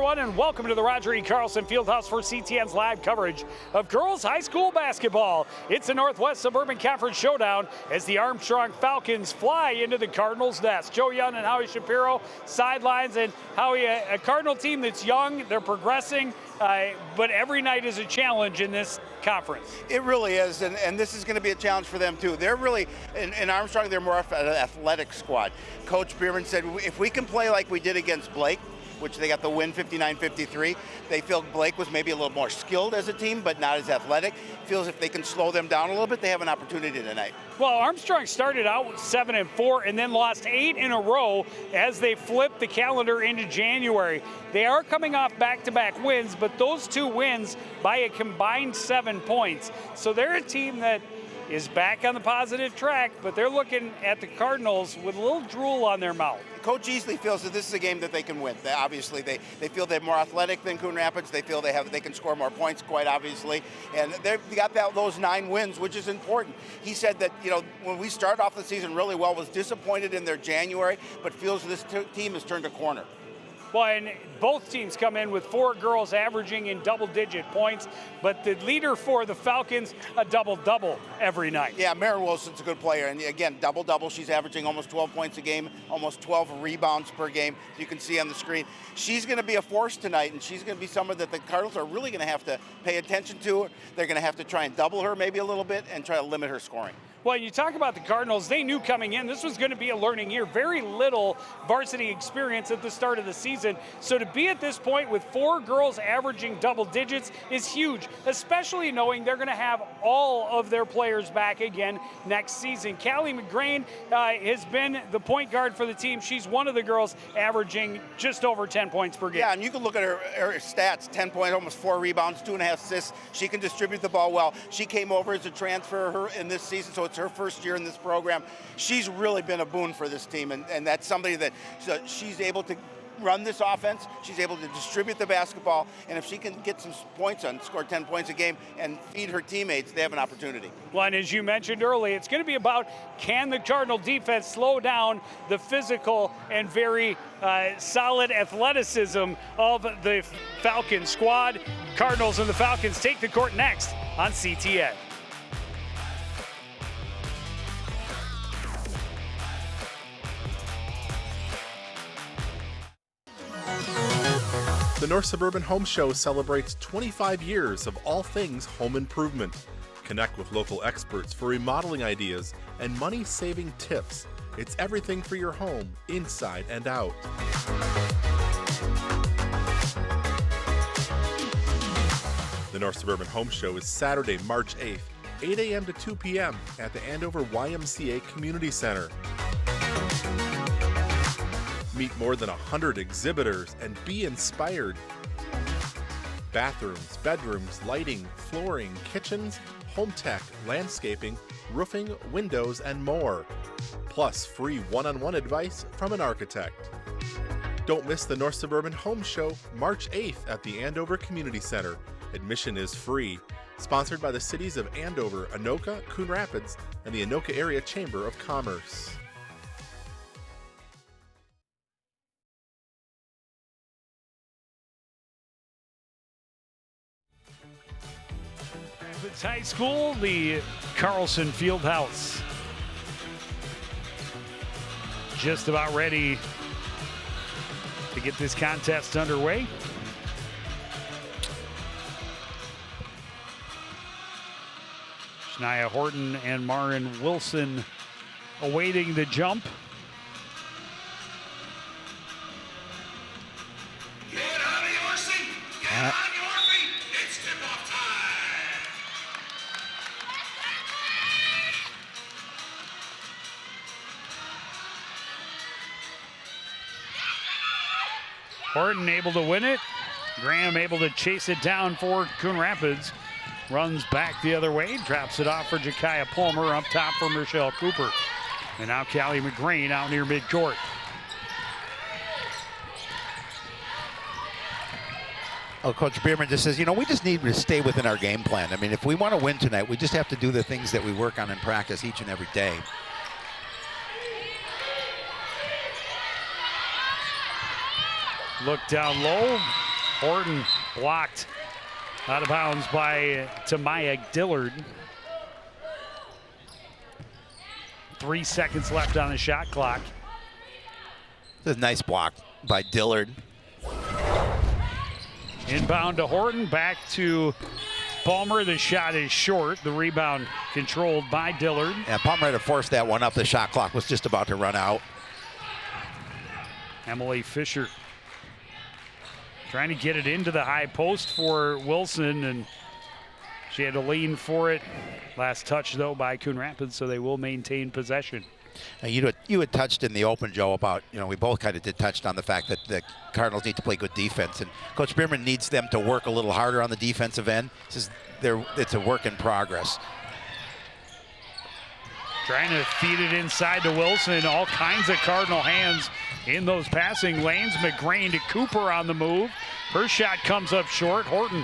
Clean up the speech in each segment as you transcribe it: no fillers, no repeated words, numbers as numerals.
everyone, and welcome to the Roger E. Carlson Fieldhouse for CTN's live coverage of girls high school basketball. It's the Northwest Suburban Conference Showdown as the Armstrong Falcons fly into the Cardinals' nest. Joe Young and Howie Shapiro sidelines, and Howie, a Cardinal team that's young, they're progressing, but every night is a challenge in this conference. It really is, and this is going to be a challenge for them too. They're really, in Armstrong, they're more of an athletic squad. Coach Bierman said, if we can play like we did against Blake, which they got the win 59-53, they feel Blake was maybe a little more skilled as a team, but not as athletic. Feels if they can slow them down a little bit, they have an opportunity tonight. Well, Armstrong started out with 7-4 and then lost 8 in a row as they flipped the calendar into January. They are coming off back-to-back wins, but those 2 wins by a combined 7 points. So they're a team that is back on the positive track, but they're looking at the Cardinals with a little drool on their mouth. Coach Easley feels that this is a game that they can win. Obviously, they feel they're more athletic than Coon Rapids. They feel they can score more points, quite obviously. And they've got those 9 wins, which is important. He said that, when we started off the season really well, was disappointed in their January, but feels this team has turned a corner. Well, and both teams come in with 4 girls averaging in double-digit points, but the leader for the Falcons, a double-double every night. Yeah, Mary Wilson's a good player, and again, double-double. She's averaging almost 12 points a game, almost 12 rebounds per game, you can see on the screen. She's going to be a force tonight, and she's going to be someone that the Cardinals are really going to have to pay attention to. They're going to have to try and double her maybe a little bit and try to limit her scoring. Well, you talk about the Cardinals, they knew coming in this was going to be a learning year. Very little varsity experience at the start of the season. So to be at this point with 4 girls averaging double digits is huge, especially knowing they're going to have all of their players back again next season. Callie McGrain has been the point guard for the team. She's one of the girls averaging just over 10 points per game. Yeah, and you can look at her stats, 10 points, almost 4 rebounds, 2.5 assists. She can distribute the ball well. She came over as a transfer in this season, so it's her first year in this program. She's really been a boon for this team, and that's somebody that she's able to run this offense. She's able to distribute the basketball, and if she can get some points on, score 10 points a game and feed her teammates, they have an opportunity. Well, and as you mentioned earlier, it's going to be about can the Cardinal defense slow down the physical and very solid athleticism of the Falcon squad. Cardinals and the Falcons take the court next on CTN. The North Suburban Home Show celebrates 25 years of all things home improvement. Connect with local experts for remodeling ideas and money-saving tips. It's everything for your home, inside and out. The North Suburban Home Show is Saturday, March 8th, 8 a.m. to 2 p.m. at the Andover YMCA Community Center. Meet more than 100 exhibitors and be inspired. Bathrooms, bedrooms, lighting, flooring, kitchens, home tech, landscaping, roofing, windows, and more. Plus free one-on-one advice from an architect. Don't miss the North Suburban Home Show, March 8th at the Andover Community Center. Admission is free. Sponsored by the cities of Andover, Anoka, Coon Rapids, and the Anoka Area Chamber of Commerce. It's high school, the Carlson Fieldhouse. Just about ready to get this contest underway. Shania Horton and Marin Wilson awaiting the jump. Get out of your seat! Get on your feet! It's tip-off time! Horton able to win it. Graham able to chase it down for Coon Rapids. Runs back the other way, drops it off for Jakaya Palmer, up top for Michelle Cooper. And now Callie McGrain out near midcourt. Oh, Coach Bierman just says, we just need to stay within our game plan. I mean, if we want to win tonight, we just have to do the things that we work on in practice each and every day. Look down low. Horton blocked out of bounds by Tamaya Dillard. 3 seconds left on the shot clock. It's a nice block by Dillard. Inbound to Horton, back to Palmer. The shot is short. The rebound controlled by Dillard. Yeah, Palmer had to force that one up. The shot clock was just about to run out. Emily Fisher trying to get it into the high post for Wilson, and she had to lean for it. Last touch, though, by Coon Rapids, so they will maintain possession. Now, you had touched in the open, Joe, about, we both kind of did touched on the fact that the Cardinals need to play good defense, and Coach Bierman needs them to work a little harder on the defensive end. It's a work in progress. Trying to feed it inside to Wilson. All kinds of Cardinal hands in those passing lanes. McGrain to Cooper on the move. Her shot comes up short. Horton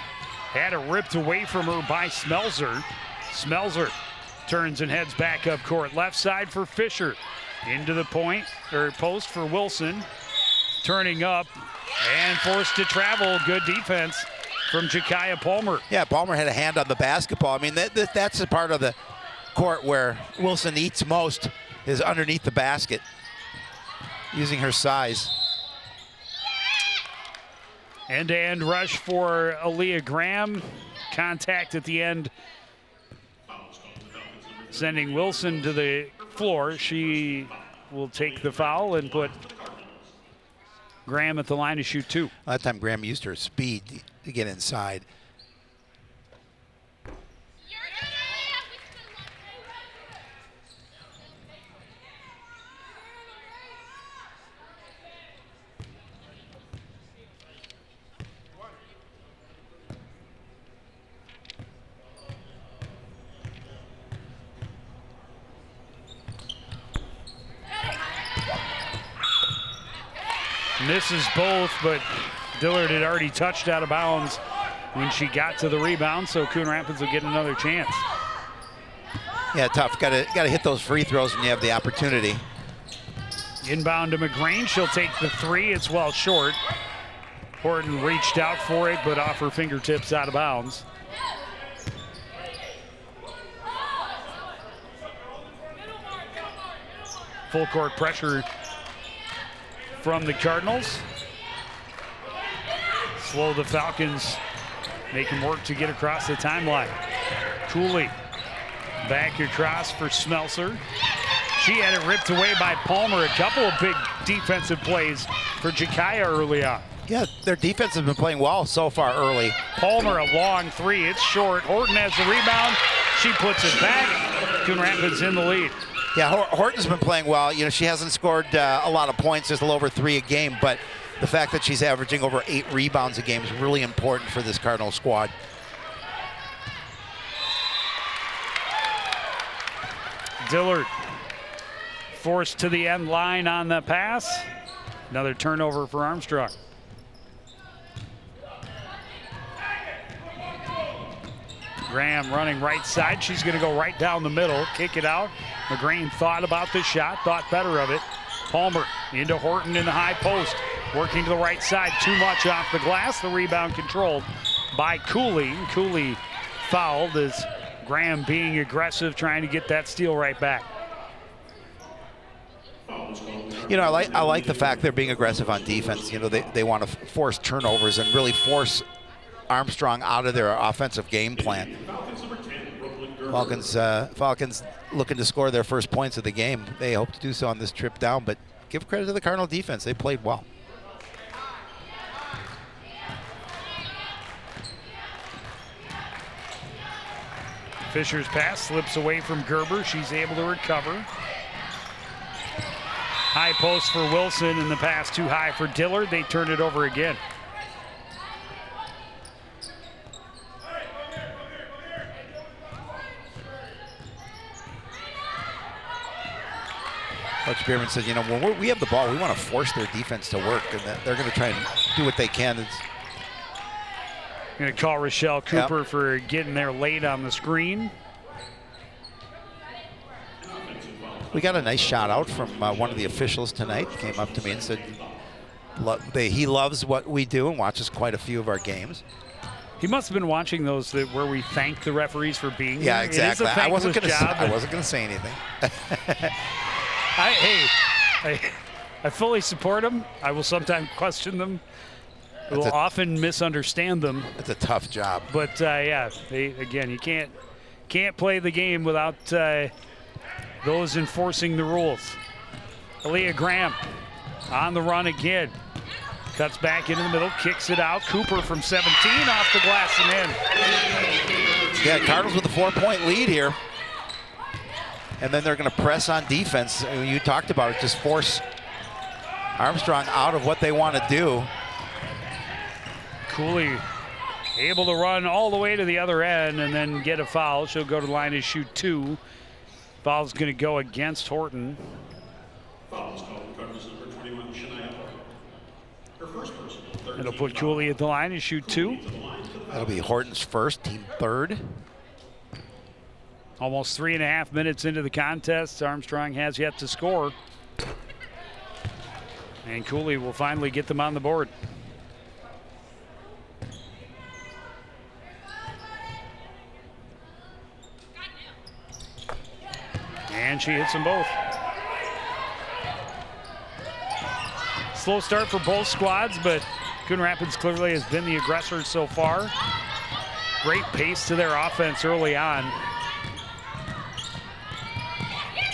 had it ripped away from her by Smelzer. Smelzer turns and heads back up court. Left side for Fisher. Into the post for Wilson. Turning up and forced to travel. Good defense from Jakaya Palmer. Yeah, Palmer had a hand on the basketball. I mean, that's the part of the court where Wilson eats most, is underneath the basket, using her size. End-to-end rush for Aaliyah Graham. Contact at the end, sending Wilson to the floor. She will take the foul and put Graham at the line to shoot 2. That time Graham used her speed to get inside. Misses both, but Dillard had already touched out of bounds when she got to the rebound, so Coon Rapids will get another chance. Yeah, tough. Got to hit those free throws when you have the opportunity. Inbound to McGrain. She'll take the 3. It's well short. Horton reached out for it, but off her fingertips out of bounds. Full court pressure from the Cardinals. Slow the Falcons, make them work to get across the timeline. Cooley back across for Smelser. She had it ripped away by Palmer. A couple of big defensive plays for Jakaya early on. Yeah, their defense has been playing well so far early. Palmer, a long 3. It's short. Horton has the rebound. She puts it back. Coon Rapids in the lead. Yeah, Horton's been playing well. She hasn't scored a lot of points, just a little over 3 a game, but the fact that she's averaging over 8 rebounds a game is really important for this Cardinal squad. Dillard forced to the end line on the pass. Another turnover for Armstrong. Graham running right side. She's going to go right down the middle, kick it out. McGrain thought about the shot, thought better of it. Palmer into Horton in the high post, working to the right side. Too much off the glass. The rebound controlled by Cooley. Cooley fouled as Graham being aggressive, trying to get that steal right back. I like the fact they're being aggressive on defense. They want to force turnovers and really force Armstrong out of their offensive game plan. Falcons looking to score their first points of the game. They hope to do so on this trip down, but give credit to the Cardinal defense. They played well. Fisher's pass slips away from Gerber. She's able to recover. High post for Wilson, and the pass too high for Dillard. They turn it over again. Coach Bierman said, when we have the ball, we want to force their defense to work, and they're going to try and do what they can. Going to call Rochelle Cooper for getting there late on the screen. We got a nice shot out from one of the officials tonight. Came up to me and said, He loves what we do and watches quite a few of our games. He must have been watching those where we thank the referees for being Yeah, here. exactly. It is a I wasn't thankless going to say anything. I fully support them. I will sometimes question them. I will often misunderstand them. It's a tough job. But yeah, again, you can't play the game without those enforcing the rules. Aaliyah Graham on the run again. Cuts back into the middle, kicks it out. Cooper from 17 off the glass and in. Yeah, Cardinals with a 4-point lead here. And then they're going to press on defense. You talked about it, just force Armstrong out of what they want to do. Cooley able to run all the way to the other end and then get a foul. She'll go to the line to shoot 2. Foul's going to go against Horton. Foul is called. Cardinals number 21, Shania. Her first personal. It'll put Cooley at the line to shoot 2. That'll be Horton's first, team third. Almost 3.5 minutes into the contest. Armstrong has yet to score. And Cooley will finally get them on the board. And she hits them both. Slow start for both squads, but Coon Rapids clearly has been the aggressor so far. Great pace to their offense early on.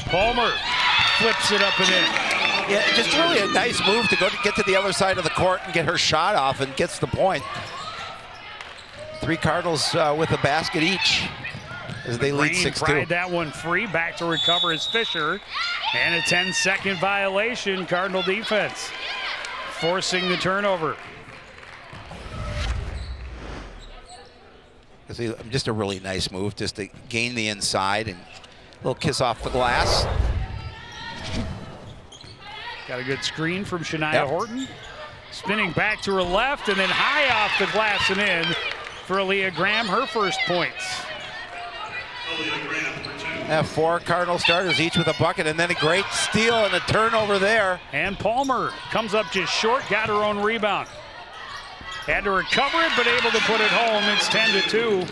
Palmer flips it up and in. Yeah, just really a nice move to get to the other side of the court and get her shot off and gets the point. 3 Cardinals with a basket each as they lead 6-2. Pried that one free. Back to recover is Fisher. And a 10-second violation. Cardinal defense forcing the turnover. Just a really nice move just to gain the inside and a little kiss off the glass. Got a good screen from Shania Horton. Spinning back to her left and then high off the glass and in for Aaliyah Graham, her first points. Have 4 Cardinal starters, each with a bucket, and then a great steal and a turnover there. And Palmer comes up just short, got her own rebound. Had to recover it, but able to put it home. It's 10-2.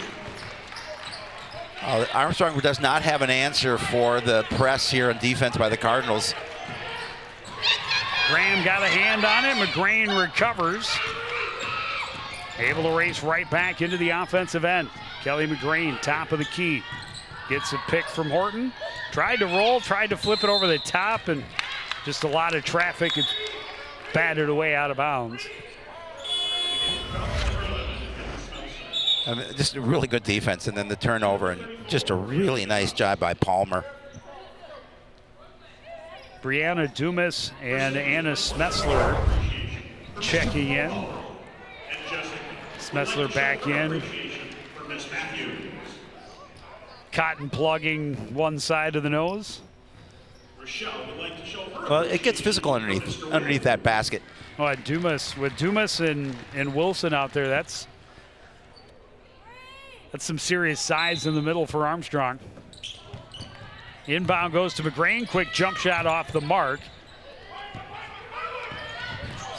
Armstrong does not have an answer for the press here on defense by the Cardinals. Graham got a hand on it. McGrain recovers. Able to race right back into the offensive end. Kelly McGrain, top of the key. Gets a pick from Horton. Tried to roll, tried to flip it over the top, and just a lot of traffic. It's batted away out of bounds. Just a really good defense, and then the turnover, and just a really nice job by Palmer. Brianna Dumas and Anna Smessler checking in. Smessler back in. Cotton plugging one side of the nose. Well, it gets physical underneath that basket. Oh, Dumas, with Dumas and Wilson out there, that's some serious size in the middle for Armstrong. Inbound goes to McGrain. Quick jump shot off the mark.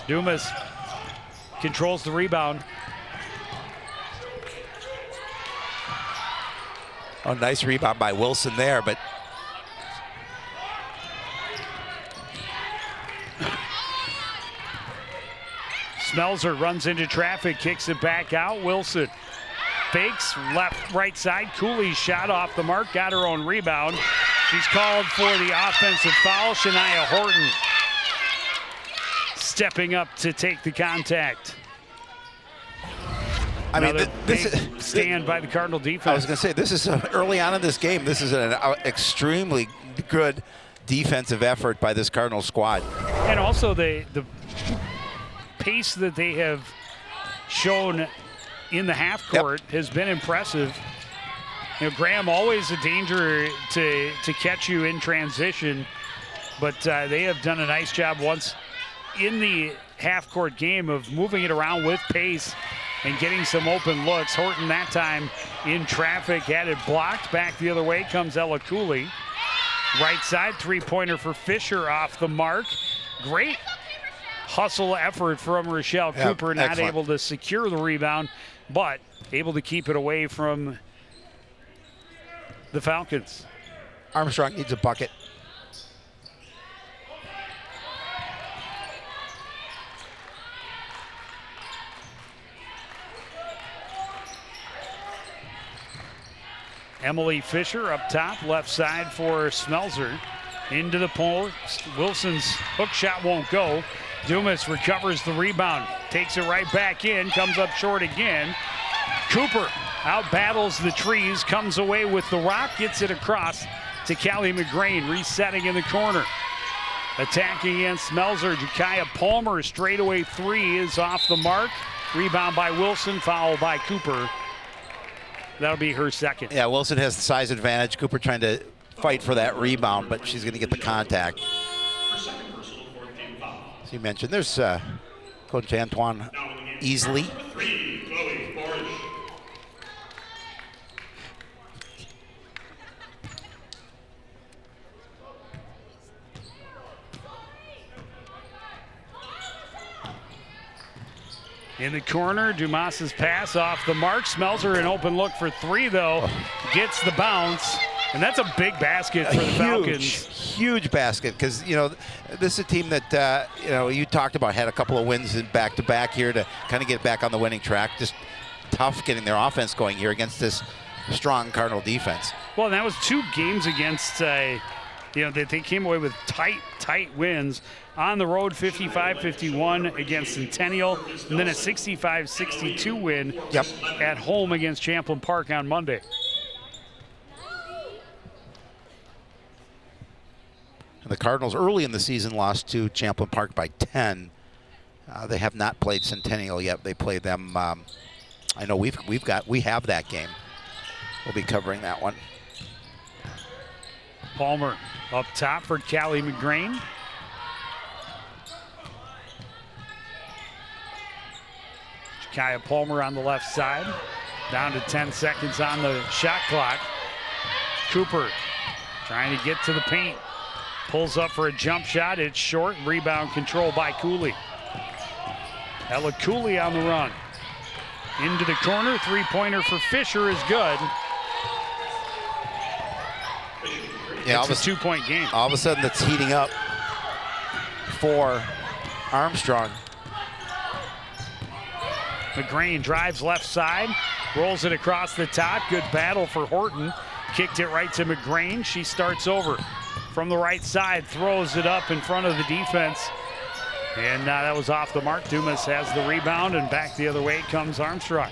Dumas controls the rebound. Oh, nice rebound by Wilson there, but Smelser runs into traffic, kicks it back out. Wilson fakes left, right side. Cooley shot off the mark, got her own rebound. She's called for the offensive foul. Shania Horton stepping up to take the contact. This is stand by the Cardinal defense. I was going to say, this is early on in this game. This is an extremely good defensive effort by this Cardinal squad. And also the pace that they have shown in the half court has been impressive. You know, Graham always a danger to catch you in transition, but they have done a nice job once in the half court game of moving it around with pace and getting some open looks. Horton that time in traffic, had it blocked. Back the other way comes Ella Cooley. Right side, three-pointer for Fisher off the mark. Great hustle effort from Rochelle Cooper, not excellent. able to secure the rebound, but able to keep it away from the Falcons. Armstrong needs a bucket. Emily Fisher up top, left side for Smelzer. Into the pole. Wilson's hook shot won't go. Dumas recovers the rebound, takes it right back in, comes up short again. Cooper out battles the trees, comes away with the rock, gets it across to Callie McGrain, resetting in the corner. Attacking against Smelzer, Jakaya Palmer, straightaway three is off the mark. Rebound by Wilson, foul by Cooper. That'll be her second. Yeah, Wilson has the size advantage. Cooper trying to fight for that rebound, but she's going to get the contact. As you mentioned, there's Coach Antoine Easley. In the corner, Dumas's pass off the mark. Smelzer an open look for three, though. Gets the bounce, and that's a big basket for the Falcons. Huge basket, because, you know, this is a team that, you know, you talked about had a couple of wins in back-to-back here to kind of get back on the winning track. Just tough getting their offense going here against this strong Cardinal defense. Well, that was 2 games against, you know, they came away with tight wins. On the road, 55-51 against Centennial, and then a 65-62 win at home against Champlain Park on Monday. And the Cardinals early in the season lost to Champlain Park by 10. They have not played Centennial yet. They play them. I know we have that game. We'll be covering that one. Palmer up top for Callie McGrain. Kaya Palmer on the left side. Down to 10 seconds on the shot clock. Cooper trying to get to the paint. Pulls up for a jump shot. It's short. Rebound control by Cooley. Ella Cooley on the run. Into the corner. Three-pointer for Fisher is good. Yeah, it's a 2-point game. All of a sudden, it's heating up for Armstrong. McGrain drives left side, rolls it across the top. Good battle for Horton. Kicked it right to McGrain. She starts over from the right side, throws it up in front of the defense. And that was off the mark. Dumas has the rebound, and back the other way comes Armstrong.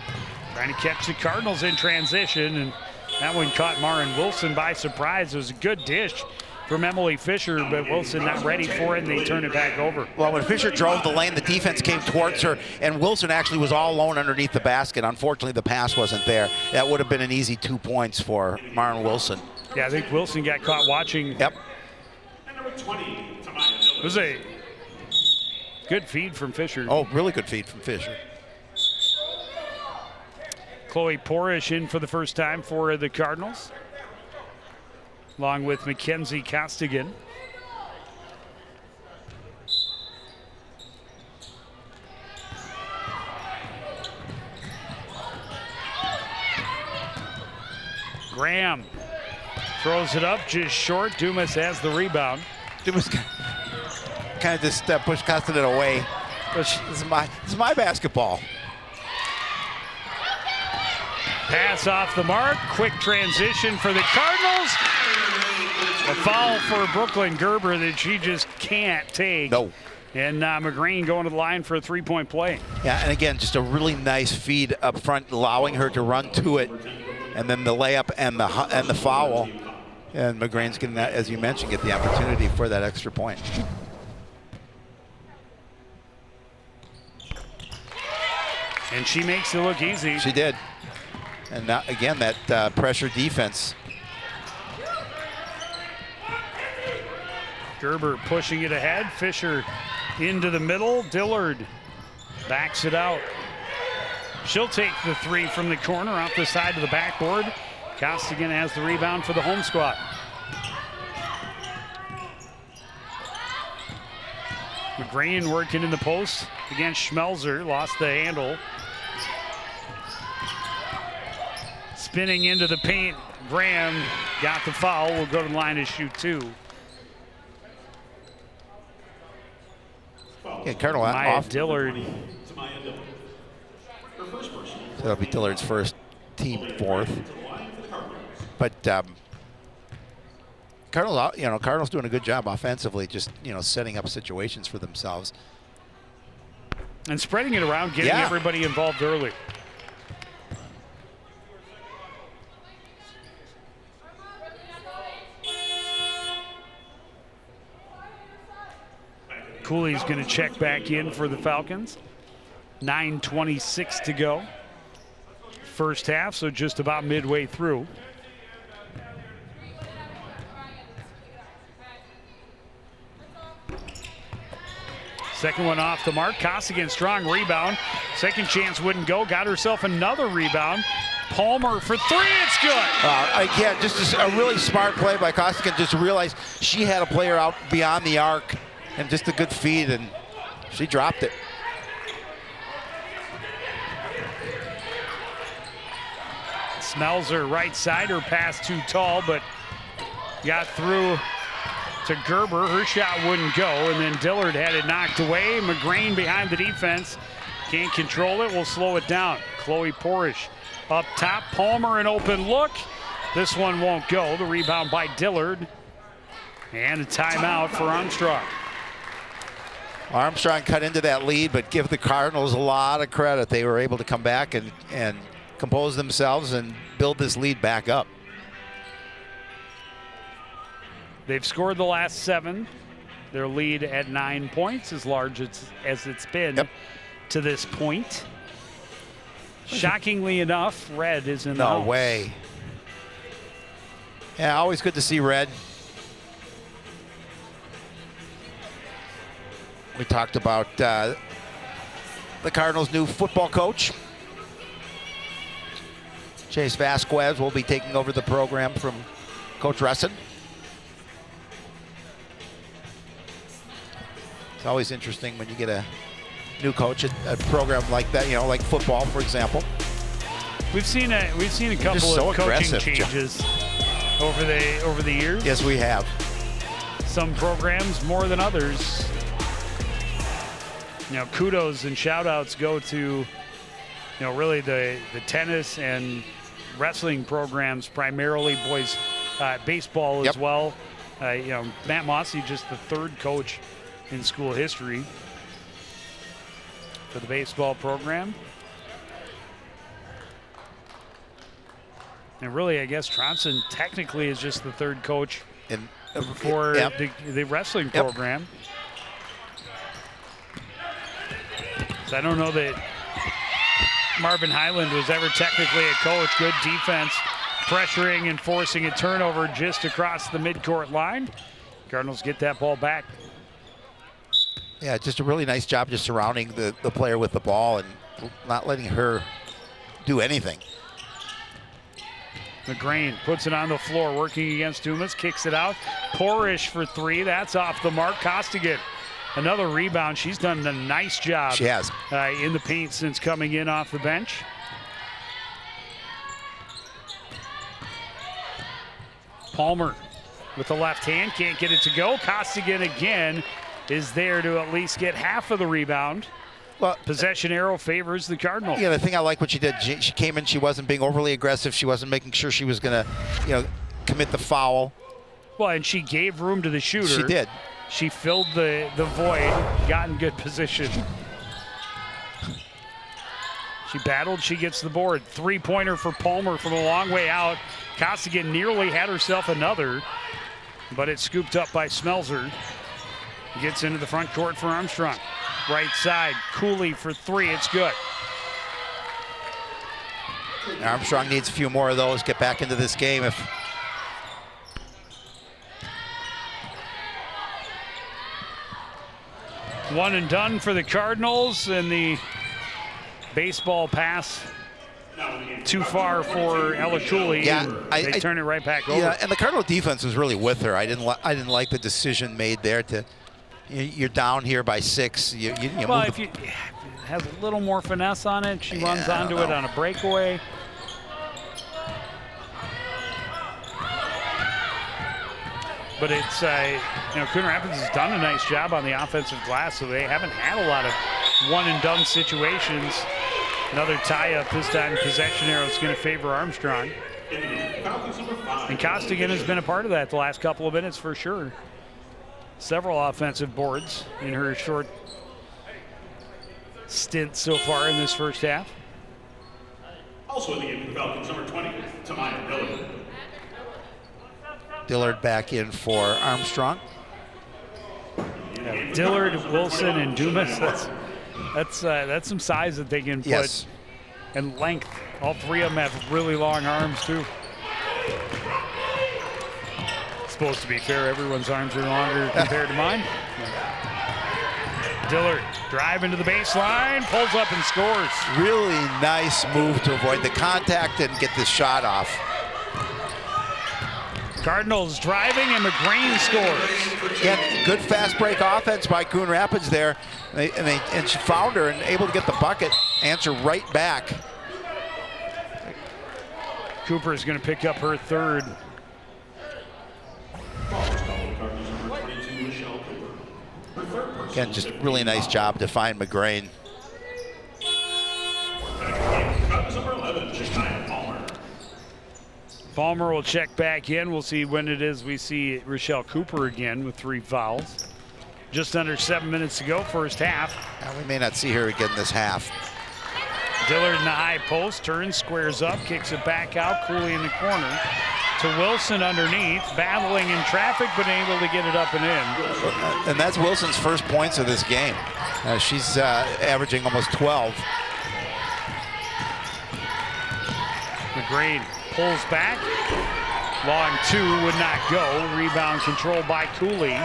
Trying to catch the Cardinals in transition, and that one caught Marin Wilson by surprise. It was a good dish from Emily Fisher, but Wilson not ready for it, and they turn it back over. Well, when Fisher drove the lane, the defense came towards her, and Wilson actually was all alone underneath the basket. Unfortunately, the pass wasn't there. That would have been an easy 2 points for Marin Wilson. Yeah, I think Wilson got caught watching. Yep. It was a good feed from Fisher. Oh, really good feed from Fisher. Chloe Porish in for the first time for the Cardinals, along with Mackenzie Costigan. Graham throws it up just short. Dumas has the rebound. Dumas kind of just pushed Costigan away. This is my basketball. Pass off the mark. Quick transition for the Cardinals. A foul for Brooklyn Gerber that she just can't take. No. And McGrain going to the line for a three-point play. Yeah, and again, just a really nice feed up front, allowing her to run to it, and then the layup and the foul. And McGrain's getting that, as you mentioned, get the opportunity for that extra point. And she makes it look easy. She did. And now, again, that pressure defense. Gerber pushing it ahead. Fisher into the middle. Dillard backs it out. She'll take the three from the corner off the side of the backboard. Costigan has the rebound for the home squad. McGrain working in the post against Schmelzer, lost the handle. Spinning into the paint, Graham got the foul, will go to the line to shoot 2. Yeah, Cardinal Maya off. Dillard. So that'll be Dillard's first, team 4th. But Cardinals doing a good job offensively, just setting up situations for themselves and spreading it around, getting everybody involved early. Cooley's going to check back in for the Falcons. 9:26 to go. First half, so just about midway through. Second one off the mark. Costigan, strong rebound. Second chance wouldn't go. Got herself another rebound. Palmer for 3. It's good. Again, just a really smart play by Costigan. Just realized she had a player out beyond the arc, and just a good feed, and she dropped it. Schmelzer right side. Her pass too tall, but got through to Gerber. Her shot wouldn't go, and then Dillard had it knocked away. McGrain behind the defense. Can't control it. We'll slow it down. Chloe Porish up top. Palmer an open look. This one won't go. The rebound by Dillard. And a timeout for Armstrong. Armstrong cut into that lead, but give the Cardinals a lot of credit. They were able to come back and compose themselves and build this lead back up. They've scored the last 7. Their lead at 9 points, as large as it's been to this point. Shockingly enough, Red is in the house. No way. Yeah, always good to see Red. We talked about the Cardinals' new football coach. Chase Vasquez will be taking over the program from Coach Russin. It's always interesting when you get a new coach at a program like that, like football, for example. We've seen a couple of coaching changes over the years. Yes, we have. Some programs more than others. Kudos and shout outs go to really the tennis and wrestling programs, primarily boys baseball as well. Matt Mossy, just the 3rd coach in school history for the baseball program. And really, I guess Tronson technically is just the 3rd coach for the wrestling program. So I don't know that Marvin Highland was ever technically a coach. Good defense, pressuring and forcing a turnover just across the midcourt line. Cardinals get that ball back. Yeah, just a really nice job just surrounding the player with the ball and not letting her do anything. McGrain puts it on the floor, working against Dumas, kicks it out. Porish for 3, that's off the mark. Costigan, another rebound. She's done a nice job. She has. In the paint since coming in off the bench. Palmer with the left hand, can't get it to go. Costigan again is there to at least get half of the rebound. Well, possession arrow favors the Cardinals. Yeah, the thing I like what she did, she came in, she wasn't being overly aggressive. She wasn't making sure she was going to, commit the foul. Well, and she gave room to the shooter. She did. She filled the void, got in good position. She battled, she gets the board. 3-pointer for Palmer from a long way out. Costigan nearly had herself another, but it's scooped up by Schmelzer. Gets into the front court for Armstrong. Right side, Cooley for 3, it's good. Armstrong needs a few more of those, get back into this game. One and done for the Cardinals, and the baseball pass too far for Ella Cooley. Yeah, they turn it right back over. Yeah, and the Cardinal defense was really with her. I didn't like the decision made there to you're down here by 6. You Well, move if you has a little more finesse on it, she runs onto it on a breakaway. But it's, Coon Rapids has done a nice job on the offensive glass, so they haven't had a lot of one-and-done situations. Another tie-up, this time possession arrow is going to favor Armstrong. And Costigan has been a part of that the last couple of minutes for sure. Several offensive boards in her short stint so far in this first half. Also in the game for the Falcons, number 20, Tamaya Dillard. Dillard back in for Armstrong. Yeah, Dillard, Wilson, and Dumas. That's some size that they can put. Yes. And length. All three of them have really long arms too. It's supposed to be fair. Everyone's arms are longer compared to mine. Dillard drive into the baseline, pulls up and scores. Really nice move to avoid the contact and get this shot off. Cardinals driving and McGrain scores. Again, good fast break offense by Coon Rapids there. And she found her and able to get the bucket, answer right back. Cooper is going to pick up her third. Again, just really nice job to find McGrain. Palmer will check back in. We'll see when it is we see Rochelle Cooper again with 3 fouls. Just under 7 minutes to go, first half. We may not see her again this half. Dillard in the high post, turns, squares up, kicks it back out. Cooley in the corner to Wilson underneath, battling in traffic, but able to get it up and in. And that's Wilson's first points of this game. She's averaging almost 12. McGrain pulls back. Long 2 would not go. Rebound controlled by Cooley.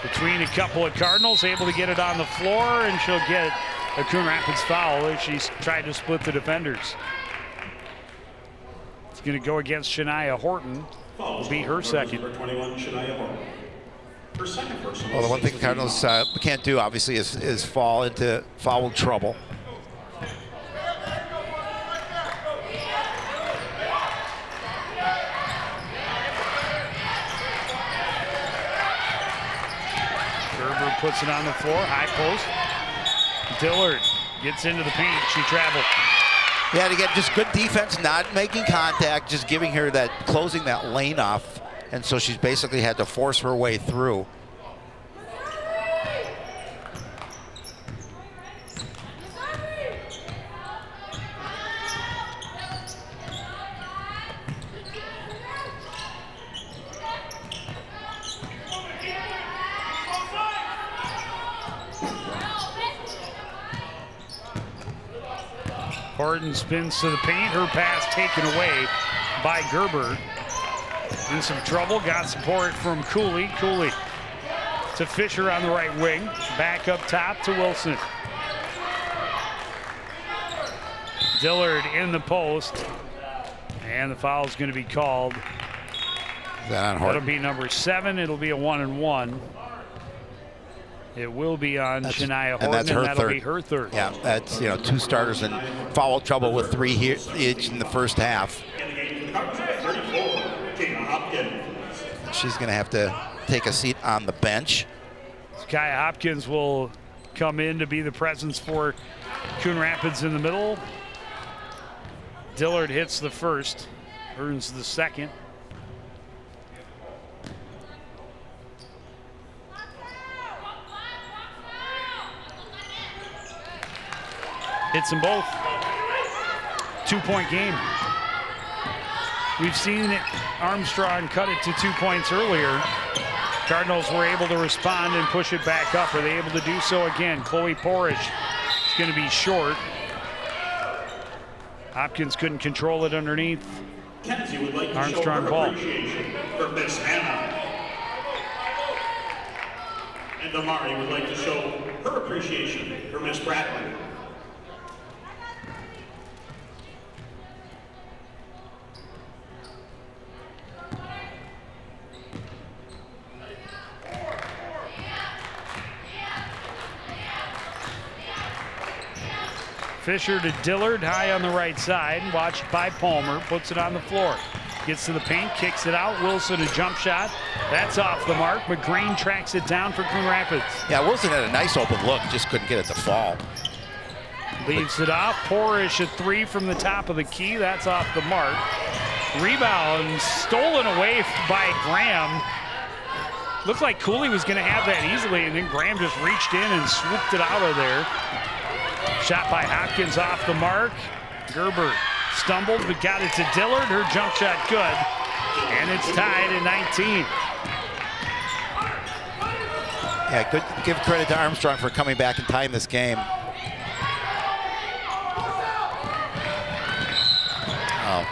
Between a couple of Cardinals, able to get it on the floor, and she'll get a Coon Rapids foul as she's tried to split the defenders. It's going to go against Shania Horton. Will be her second. Well, the one thing Cardinals can't do, obviously, is fall into foul trouble. Gerber puts it on the floor, high post. Dillard gets into the paint. She traveled. Yeah, to get just good defense, not making contact, just giving her that, closing that lane off. And so she's basically had to force her way through. Horton spins to the paint. Her pass taken away by Gerber. In some trouble. Got support from Cooley. Cooley to Fisher on the right wing. Back up top to Wilson. Dillard in the post. And the foul is going to be called. Is that on Horton? That'll be number 7. It'll be a 1-and-1. It will be on Shania Horton, and that'll be her third. Yeah, that's 2 starters in foul trouble with 3 here each in the first half. She's going to have to take a seat on the bench. Kaya Hopkins will come in to be the presence for Coon Rapids in the middle. Dillard hits the first, earns the second. Hits them both. 2-point game. We've seen Armstrong cut it to 2 points earlier. Cardinals were able to respond and push it back up. Are they able to do so again? Chloe Porish is going to be short. Hopkins couldn't control it underneath. Kenzie would like to Armstrong show her ball. appreciation for Miss Hannah. And Amari would like to show her appreciation for Miss Bradley. Fisher to Dillard, high on the right side, watched by Palmer, puts it on the floor. Gets to the paint, kicks it out. Wilson a jump shot. That's off the mark. McGreen tracks it down for Coon Rapids. Yeah, Wilson had a nice open look, just couldn't get it to fall. Leaves it off. Porish a three from the top of the key. That's off the mark. Rebound stolen away by Graham. Looked like Cooley was going to have that easily, and then Graham just reached in and swooped it out of there. Shot by Hopkins off the mark. Gerber stumbled but got it to Dillard. Her jump shot good, and it's tied at 19. Yeah, good. Give credit to Armstrong for coming back and tying this game. Oh.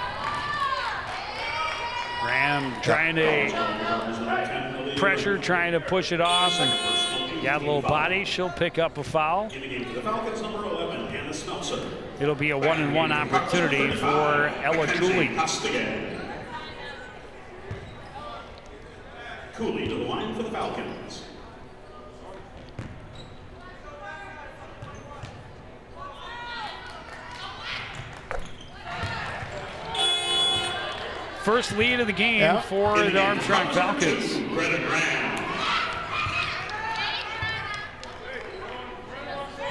Graham trying to pressure, trying to push it off, and got a little body. She'll pick up a foul. It'll be a 1-and-1 opportunity for Ella Cooley. Cooley to the line for the Falcons. First lead of the game for the Armstrong Falcons.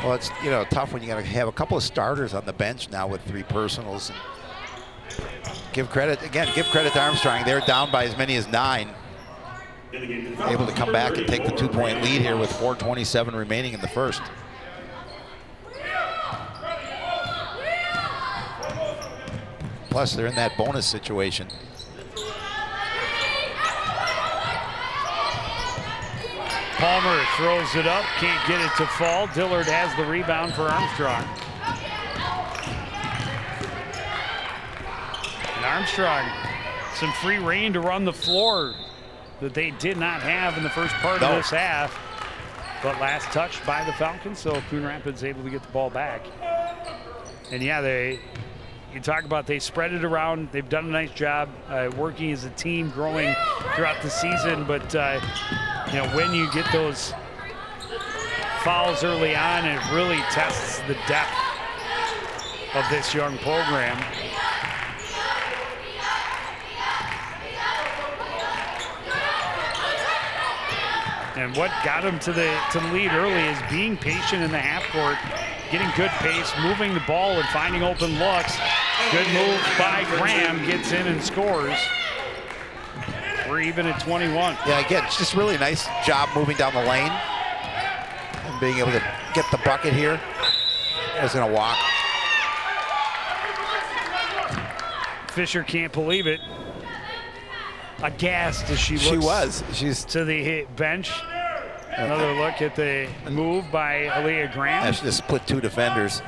Well, it's tough when you got to have a couple of starters on the bench now with 3 personals. And give credit to Armstrong. They're down by as many as 9. Able to come back and take the 2-point lead here with 4:27 remaining in the first. Plus, they're in that bonus situation. Palmer throws it up, can't get it to fall. Dillard has the rebound for Armstrong. And Armstrong, some free reign to run the floor that they did not have in the first part of this half. But last touch by the Falcons, so Coon Rapids able to get the ball back. And yeah, you talk about they spread it around. They've done a nice job working as a team, growing throughout the season. But when you get those fouls early on, it really tests the depth of this young program. And what got them to the lead early is being patient in the half court, getting good pace, moving the ball and finding open looks. Good move by Graham, gets in and scores. We're even at 21. Yeah, again, it's just really nice job moving down the lane and being able to get the bucket here. Is going to walk. Fisher can't believe it. Aghast as she looks. She was. She's to the bench. Another look at the move by Aaliyah Graham. Yeah, she just split 2 defenders.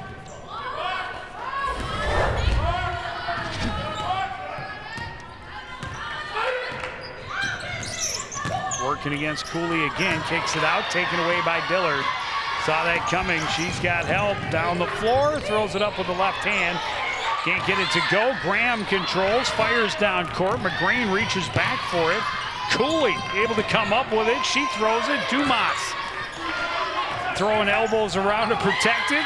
Working against Cooley again, kicks it out, taken away by Dillard. Saw that coming, she's got help down the floor, throws it up with the left hand. Can't get it to go. Graham controls, fires down court. McGreen reaches back for it. Cooley able to come up with it. She throws it. Dumas throwing elbows around to protect it.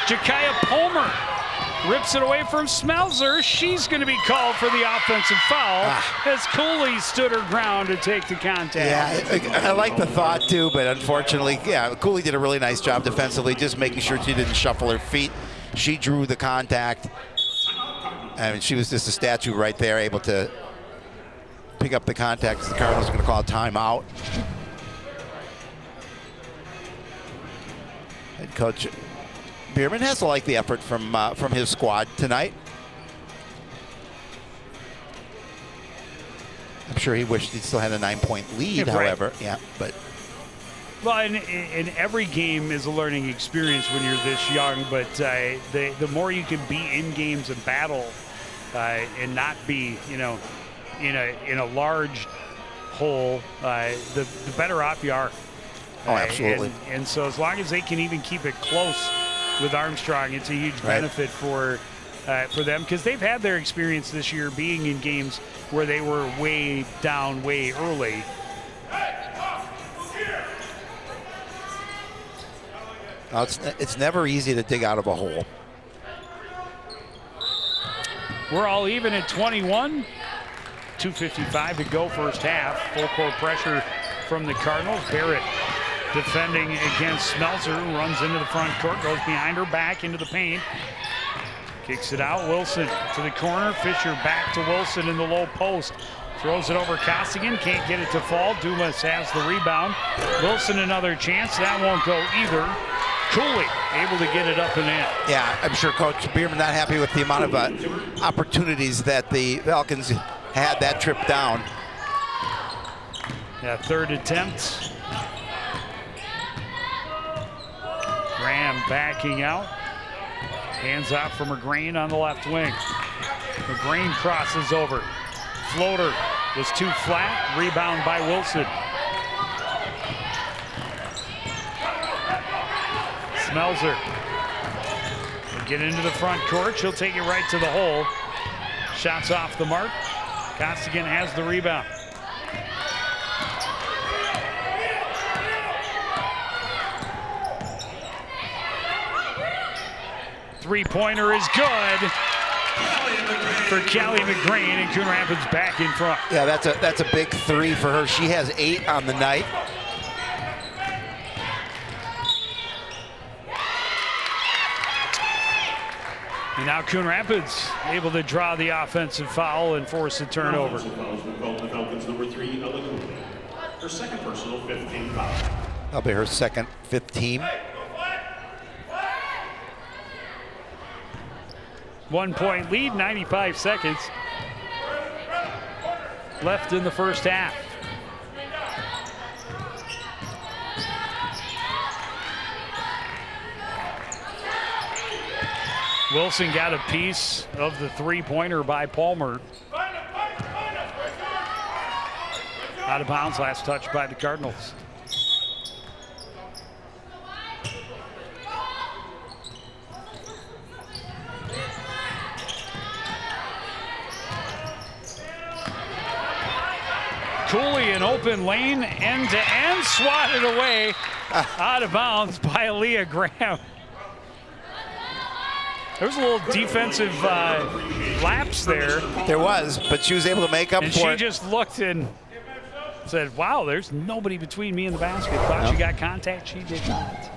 Jakaya Palmer rips it away from Smelzer. She's going to be called for the offensive foul as Cooley stood her ground to take the contact. Yeah, I like the thought too, but unfortunately, Cooley did a really nice job defensively, just making sure she didn't shuffle her feet. She drew the contact. I mean, she was just a statue right there, able to pick up the contact. The Cardinals are going to call a timeout. Head coach Bierman has to like the effort from his squad tonight. I'm sure he wished he still had a 9-point lead, however. Yeah, but. Well, and every game is a learning experience when you're this young, but the more you can be in games and battle and not be, in a large hole, the better off you are. Oh, absolutely. And so as long as they can even keep it close with Armstrong, it's a huge benefit for them, because they've had their experience this year being in games where they were way down way early. Well, it's never easy to dig out of a hole. We're all even at 21. 2:55 to go first half. Full court pressure from the Cardinals. Barrett defending against Smelzer, who runs into the front court, goes behind her, back into the paint. Kicks it out, Wilson to the corner. Fisher back to Wilson in the low post. Throws it over Costigan, can't get it to fall. Dumas has the rebound. Wilson another chance, that won't go either. Cooley able to get it up and in. Yeah, I'm sure Coach Bierman not happy with the amount of opportunities that the Falcons had that trip down. Yeah, third attempt. Graham backing out. Hands off from McGrain on the left wing. McGrain crosses over. Floater was too flat. Rebound by Wilson. Smelzer will get into the front court. She'll take it right to the hole. Shots off the mark. Costigan has the rebound. Three-pointer is good for Callie McGrain, and Coon Rapids back in front. Yeah, that's a big three for her. She has 8 on the night. And now Coon Rapids able to draw the offensive foul and force a turnover. Her second personal 15 foul. That'll be her second, 5th team. 1 point lead, 95 seconds left in the first half. Wilson got a piece of the three-pointer by Palmer. Out of bounds, last touch by the Cardinals. Cooley in open lane, end-to-end, swatted away out of bounds by Aaliyah Graham. There was a little defensive lapse there. There was, but she was able to make up and for it. she just looked and said, wow, there's nobody between me and the basket. Thought she got contact, she did not.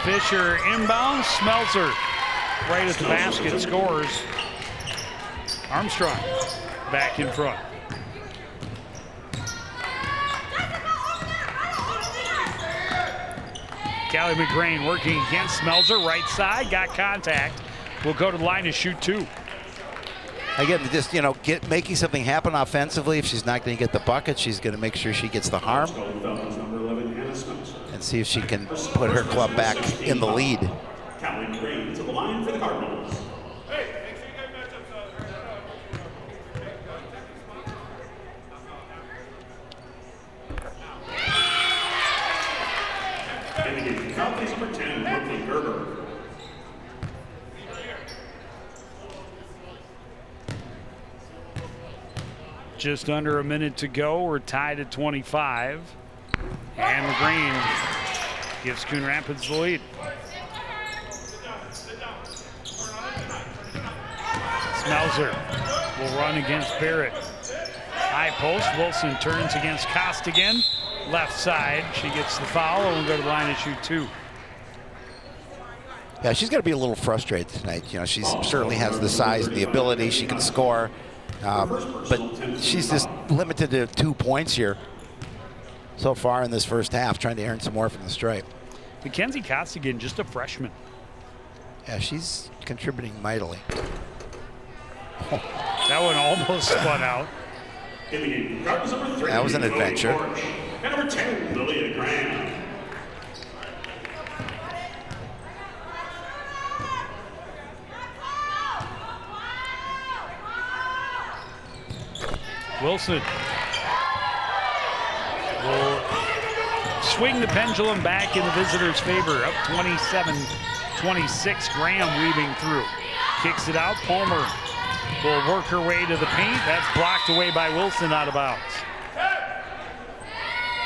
Fisher inbounds, Smelzer right at the basket, scores. Armstrong back in front. Callie McGrain working against Smelzer, right side, got contact. Will go to the line to shoot 2. Again, just, making something happen offensively. If she's not going to get the bucket, she's going to make sure she gets the harm and see if she can put her club back in the lead. Callie McGrain to the line for the Cardinals. Foul number 10, Brooklyn Gerber. Just under a minute to go. We're tied at 25. And McGrain gives Coon Rapids the lead. Smelzer will run against Barrett. High post, Wilson turns against Costigan. Left side, she gets the foul and will go to the line to shoot 2. Yeah, she's got to be a little frustrated tonight. She certainly has the size and the ability. She can score, but she's just limited to 2 points here so far in this first half, trying to earn some more from the stripe. Mackenzie Costigan, just a freshman. Yeah, she's contributing mightily. Oh. That one almost spun out. That was an adventure. And number 10, Lilia Graham. Wilson swing the pendulum back in the visitors' favor. Up 27-26. Graham weaving through. Kicks it out. Palmer will work her way to the paint. That's blocked away by Wilson out of bounds.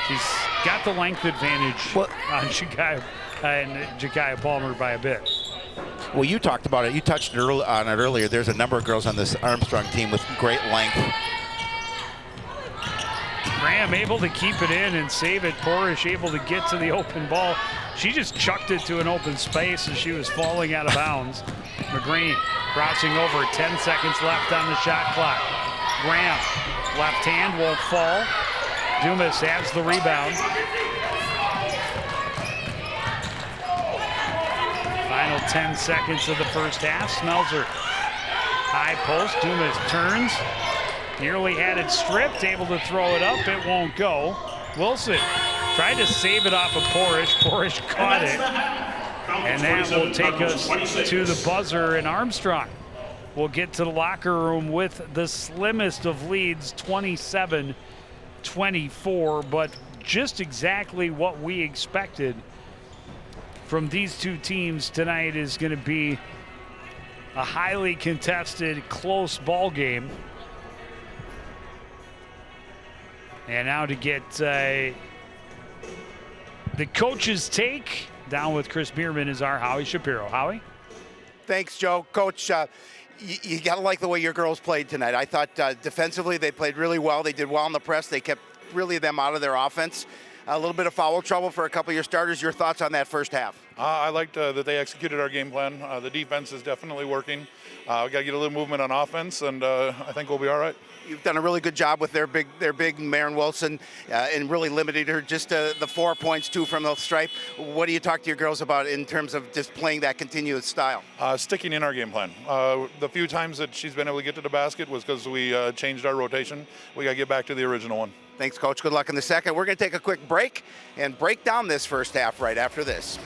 She's got the length advantage on Jakaya Palmer by a bit. Well, you talked about it. You touched on it earlier. There's a number of girls on this Armstrong team with great length. Graham able to keep it in and save it. Porish able to get to the open ball. She just chucked it to an open space as she was falling out of bounds. McGreen crossing over. 10 seconds left on the shot clock. Graham, left hand won't fall. Dumas has the rebound. Final 10 seconds of the first half. Smelser, high post. Dumas turns. Nearly had it stripped. Able to throw it up. It won't go. Wilson tried to save it off of Porish. Porish caught it. And that will take us to the buzzer. And Armstrong will get to the locker room with the slimmest of leads, 27-24, but just exactly what we expected from these two teams tonight. Is going to be a highly contested, close ball game. And now to get the coach's take, down with Chris Bierman is our Howie Shapiro. Howie? Thanks, Joe. Coach, you got to like the way your girls played tonight. I thought defensively they played really well. They did well in the press. They kept really them out of their offense. A little bit of foul trouble for a couple of your starters. Your thoughts on that first half? I liked that they executed our game plan. The defense is definitely working. We got to get a little movement on offense, and I think we'll be all right. You've done a really good job with their big Maren Wilson, and really limited her just to the 4 points, 2 from the stripe. What do you talk to your girls about in terms of just playing that continuous style? Sticking in our game plan. The few times that she's been able to get to the basket was because we changed our rotation. We got to get back to the original one. Thanks, Coach. Good luck in the second. We're going to take a quick break and break down this first half right after this.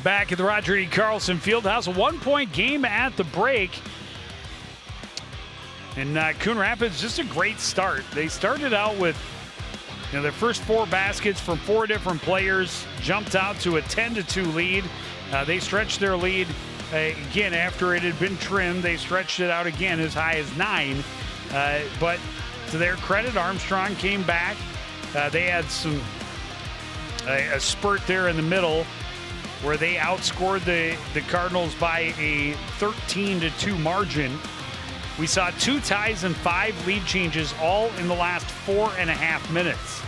Back at the Roger E. Carlson Fieldhouse, a 1-point game at the break. And Coon Rapids, just a great start. They started out with their first 4 baskets from 4 different players, jumped out to a 10-2 lead. They stretched their lead again after it had been trimmed. They stretched it out again as high as 9. But to their credit, Armstrong came back. They had a spurt there in the middle where they outscored the Cardinals by a 13-2 margin. We saw 2 ties and 5 lead changes all in the last 4.5 minutes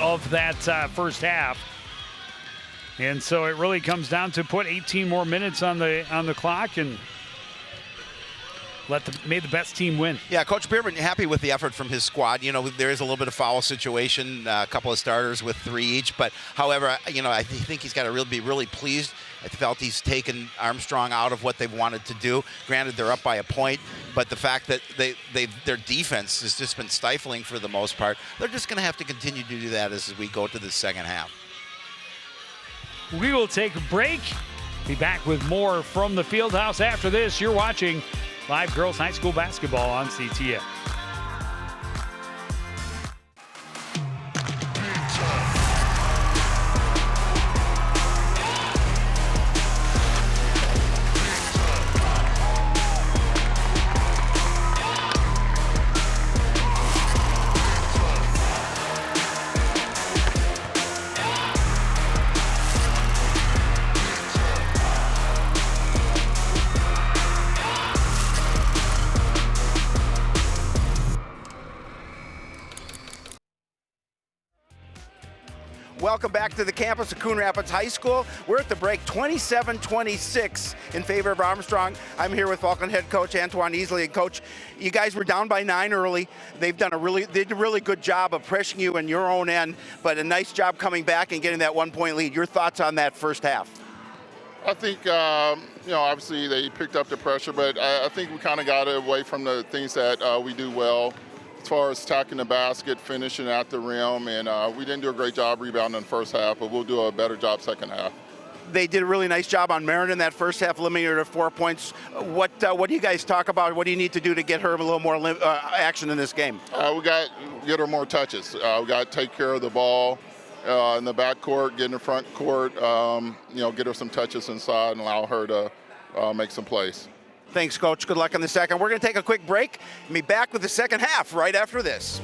of that first half. And so it really comes down to put 18 more minutes on the clock and made the best team win. Yeah, Coach Bierman happy with the effort from his squad. There is a little bit of foul situation, a couple of starters with 3 each. But however, I think he's got to be really pleased. I felt he's taken Armstrong out of what they've wanted to do. Granted, they're up by a point, but the fact that their defense has just been stifling for the most part, they're just going to have to continue to do that as we go to the second half. We will take a break. Be back with more from the Fieldhouse after this. You're watching live girls high school basketball on CTN. welcome back to the campus of Coon Rapids High School. We're at the break 27-26 in favor of Armstrong. I'm here with Falcon head coach Antoine Easley. And coach, you guys were down by 9 early. They did a really good job of pressuring you in your own end, but a nice job coming back and getting that 1-point lead. Your thoughts on that first half? I think, obviously they picked up the pressure, but I think we kind of got away from the things that we do well as far as attacking the basket, finishing at the rim, and we didn't do a great job rebounding in the first half, but we'll do a better job second half. They did a really nice job on Marin in that first half, limiting her to 4 points. What do you guys talk about? What do you need to do to get her a little more action in this game? We got to get her more touches. We got to take care of the ball in the back court, get in the front court, get her some touches inside and allow her to make some plays. Thanks, Coach. Good luck in the second. We're going to take a quick break and be back with the second half right after this.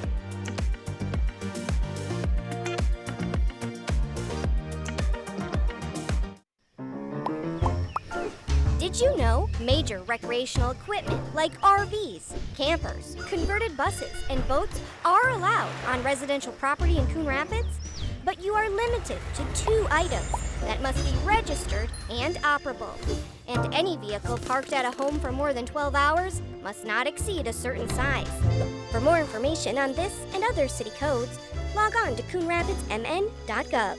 Did you know major recreational equipment like RVs, campers, converted buses, and boats are allowed on residential property in Coon Rapids? But you are limited to 2 items that must be registered and operable. And any vehicle parked at a home for more than 12 hours must not exceed a certain size. For more information on this and other city codes, log on to coonrapidsmn.gov.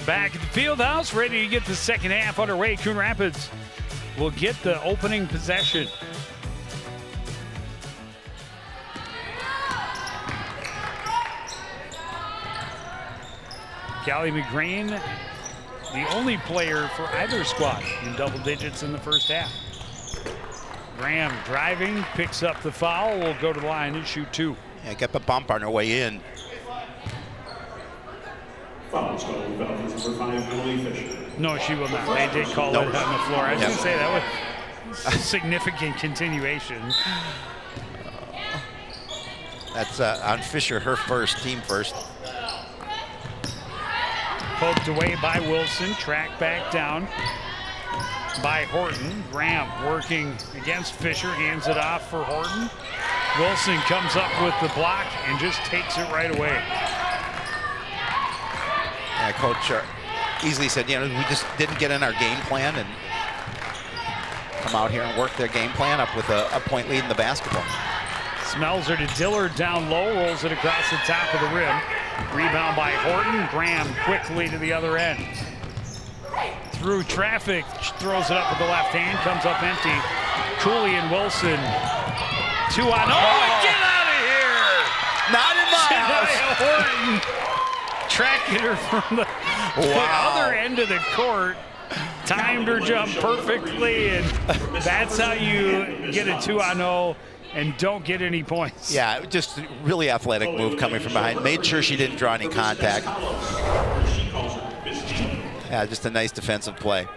Back at the field house, ready to get the second half underway. Coon Rapids will get the opening possession. Callie McGrane, the only player for either squad in double digits in the first half. Graham driving, picks up the foul, will go to the line and shoot 2. Yeah, get the bump on her way in. Foul called Falcons number 5, Emily Fisher. No, she will not. They did call it on the floor. I was going to say that was a significant continuation. That's on Fisher, her first, team first. Poked away by Wilson, tracked back down by Horton. Graham working against Fisher, hands it off for Horton. Wilson comes up with the block and just takes it right away. Yeah, Coach Easley said, we just didn't get in our game plan and come out here and work their game plan up with a point lead in the basketball. Smells her to Dillard down low, rolls it across the top of the rim. Rebound by Horton. Graham quickly to the other end. Through traffic, throws it up with the left hand, comes up empty. Cooley and Wilson. 2 on. Oh, get out of here! Not in my house. Horton tracking her from the other end of the court. Timed her jump perfectly, and that's how you get a 2-on-0. And don't get any points. Yeah, just a really athletic move coming from behind. Made sure she didn't draw any contact. Yeah, just a nice defensive play.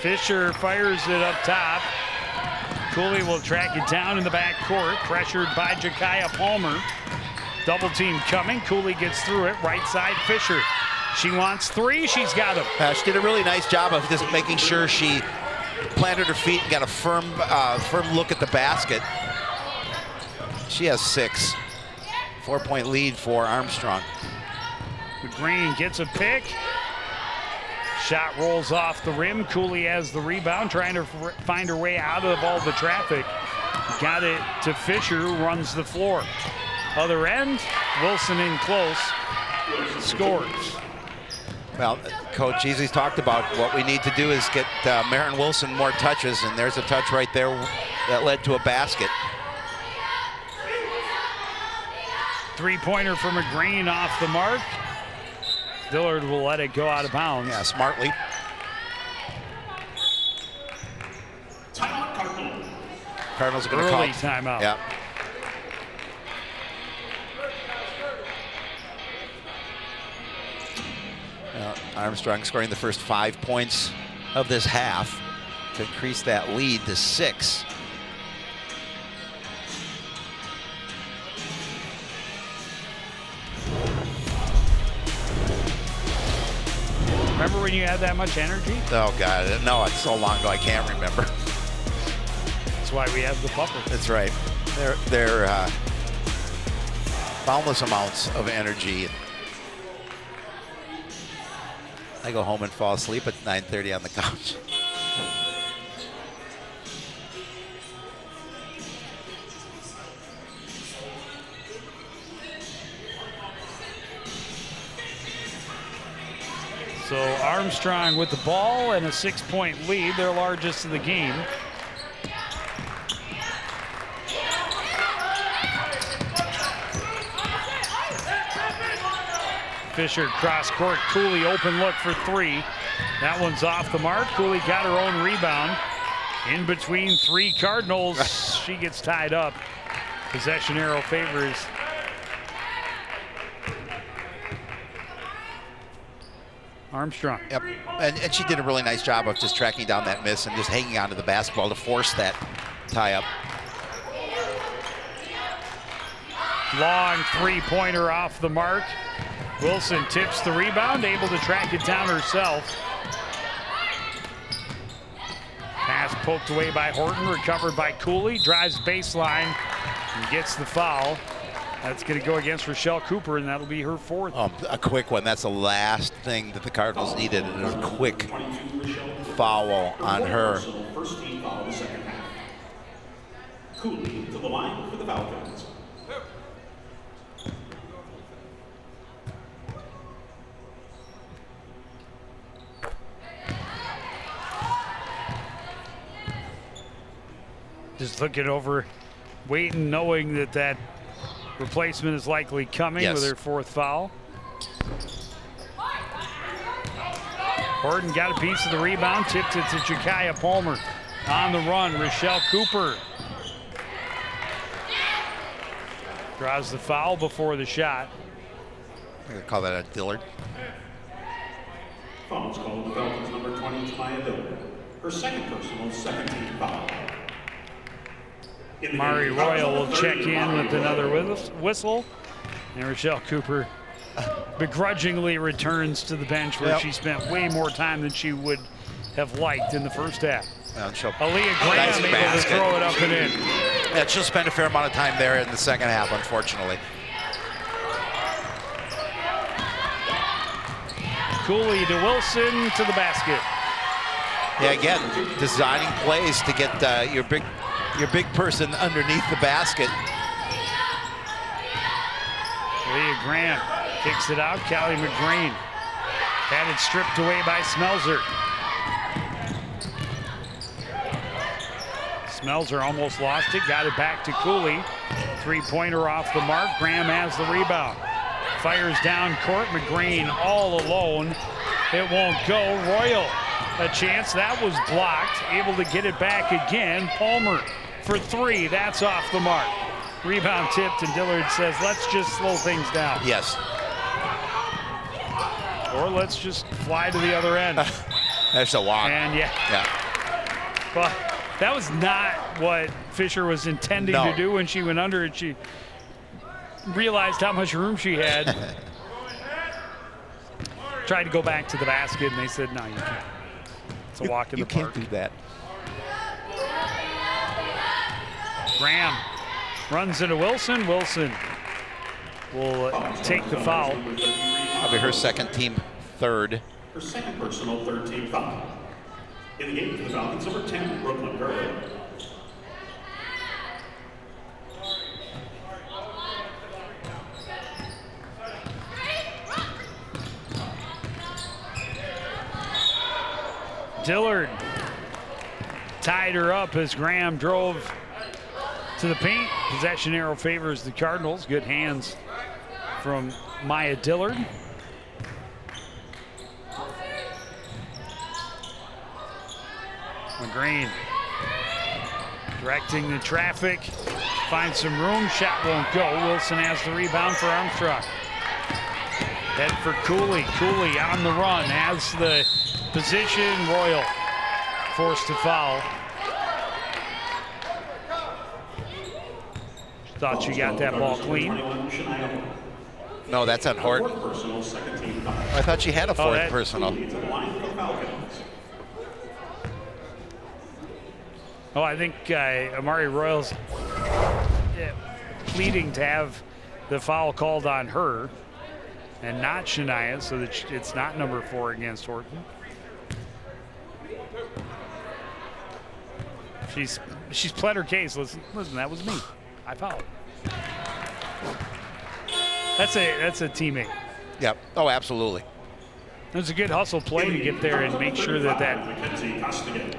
Fisher fires it up top. Cooley will track it down in the back court, pressured by Jakaya Palmer. Double team coming. Cooley gets through it. Right side, Fisher. She wants 3. She's got them. She did a really nice job of just making sure she planted her feet and got a firm look at the basket. She has 6. 4-point lead for Armstrong. McGrane gets a pick. Shot rolls off the rim. Cooley has the rebound, trying to find her way out of all the traffic. Got it to Fisher, who runs the floor. Other end, Wilson in close, scores. Well, Coach Easley's talked about what we need to do is get Marin Wilson more touches, and there's a touch right there that led to a basket. 3-pointer for McGrane off the mark. Dillard will let it go out of bounds. Yeah, smartly. Timeout, Cardinals. Cardinals are going to call. Early timeout. Yeah. Armstrong scoring the first 5 points of this half to increase that lead to 6. Remember when you had that much energy? Oh, God. No, it's so long ago I can't remember. That's why we have the puppets. That's right. They're boundless amounts of energy. I go home and fall asleep at 9:30 on the couch. So Armstrong with the ball and a 6-point lead, their largest of the game. Fisher cross court, Cooley open look for three. That one's off the mark. Cooley got her own rebound. In between three Cardinals, she gets tied up. Possession arrow favors Armstrong. Yep, and she did a really nice job of just tracking down that miss and just hanging onto the basketball to force that tie-up. Long three-pointer off the mark. Wilson tips the rebound, able to track it down herself. Pass poked away by Horton, recovered by Cooley, drives baseline and gets the foul. That's going to go against Rochelle Cooper, and that'll be her fourth. A quick one. That's the last thing that the Cardinals needed, and a quick foul on her. First team foul of the second half. Cooley to the line for the Falcons. Just looking over, waiting, knowing that that replacement is likely coming with her fourth foul. Horton got a piece of the rebound, tipped it to Jakaya Palmer. On the run, Rochelle Cooper draws the foul before the shot. I'm going to call that a Dillard. Foul's called the Falcons number 20, Maya Dillard. Her second personal, second team foul. Mari Royal will check in with another whistle. And Rochelle Cooper begrudgingly returns to the bench where she spent way more time than she would have liked in the first half. Aaliyah Graham able to throw it up and in. Yeah, she'll spend a fair amount of time there in the second half, unfortunately. Cooley to Wilson to the basket. Yeah, again, designing plays to get your big person underneath the basket. Leah Graham kicks it out. Callie McGreen had it stripped away by Smelzer. Smelzer almost lost it, got it back to Cooley. Three-pointer off the mark. Graham has the rebound. Fires down court. McGreen all alone. It won't go. Royal, a chance. That was blocked. Able to get it back again. Palmer for three. That's off the mark. Rebound tipped, and Dillard says, let's just slow things down. Yes. Or let's just fly to the other end. That's a walk. And but that was not what Fisher was intending to do when she went under it. She realized how much room she had. Tried to go back to the basket, and they said, no, you can't. It's a walk in the park. You can't do that. Graham runs into Wilson. Wilson will take the foul. That'll be her second team third. Her second personal, third team foul. In the game for the Falcons, number 10, Brooklyn Girl. Dillard tied her up as Graham drove to the paint. Possession arrow favors the Cardinals. Good hands from Maya Dillard. McGreen directing the traffic. Finds some room. Shot won't go. Wilson has the rebound for Armstrong. Head for Cooley. Cooley on the run. Has the position. Royal forced to foul. Thought she got that ball clean. No, that's on Horton. Fourth personal, second team foul. I thought she had a fourth that- personal. To the line for the Falcons. Oh, I think Amari Royals pleading to have the foul called on her and not Shania, so that it's not number 4 against Horton. She's pled her case. Listen, that was me. I fouled. That's a teammate. Yep. Oh, absolutely. It was a good hustle play to get there and make sure that Mackenzie Costigan.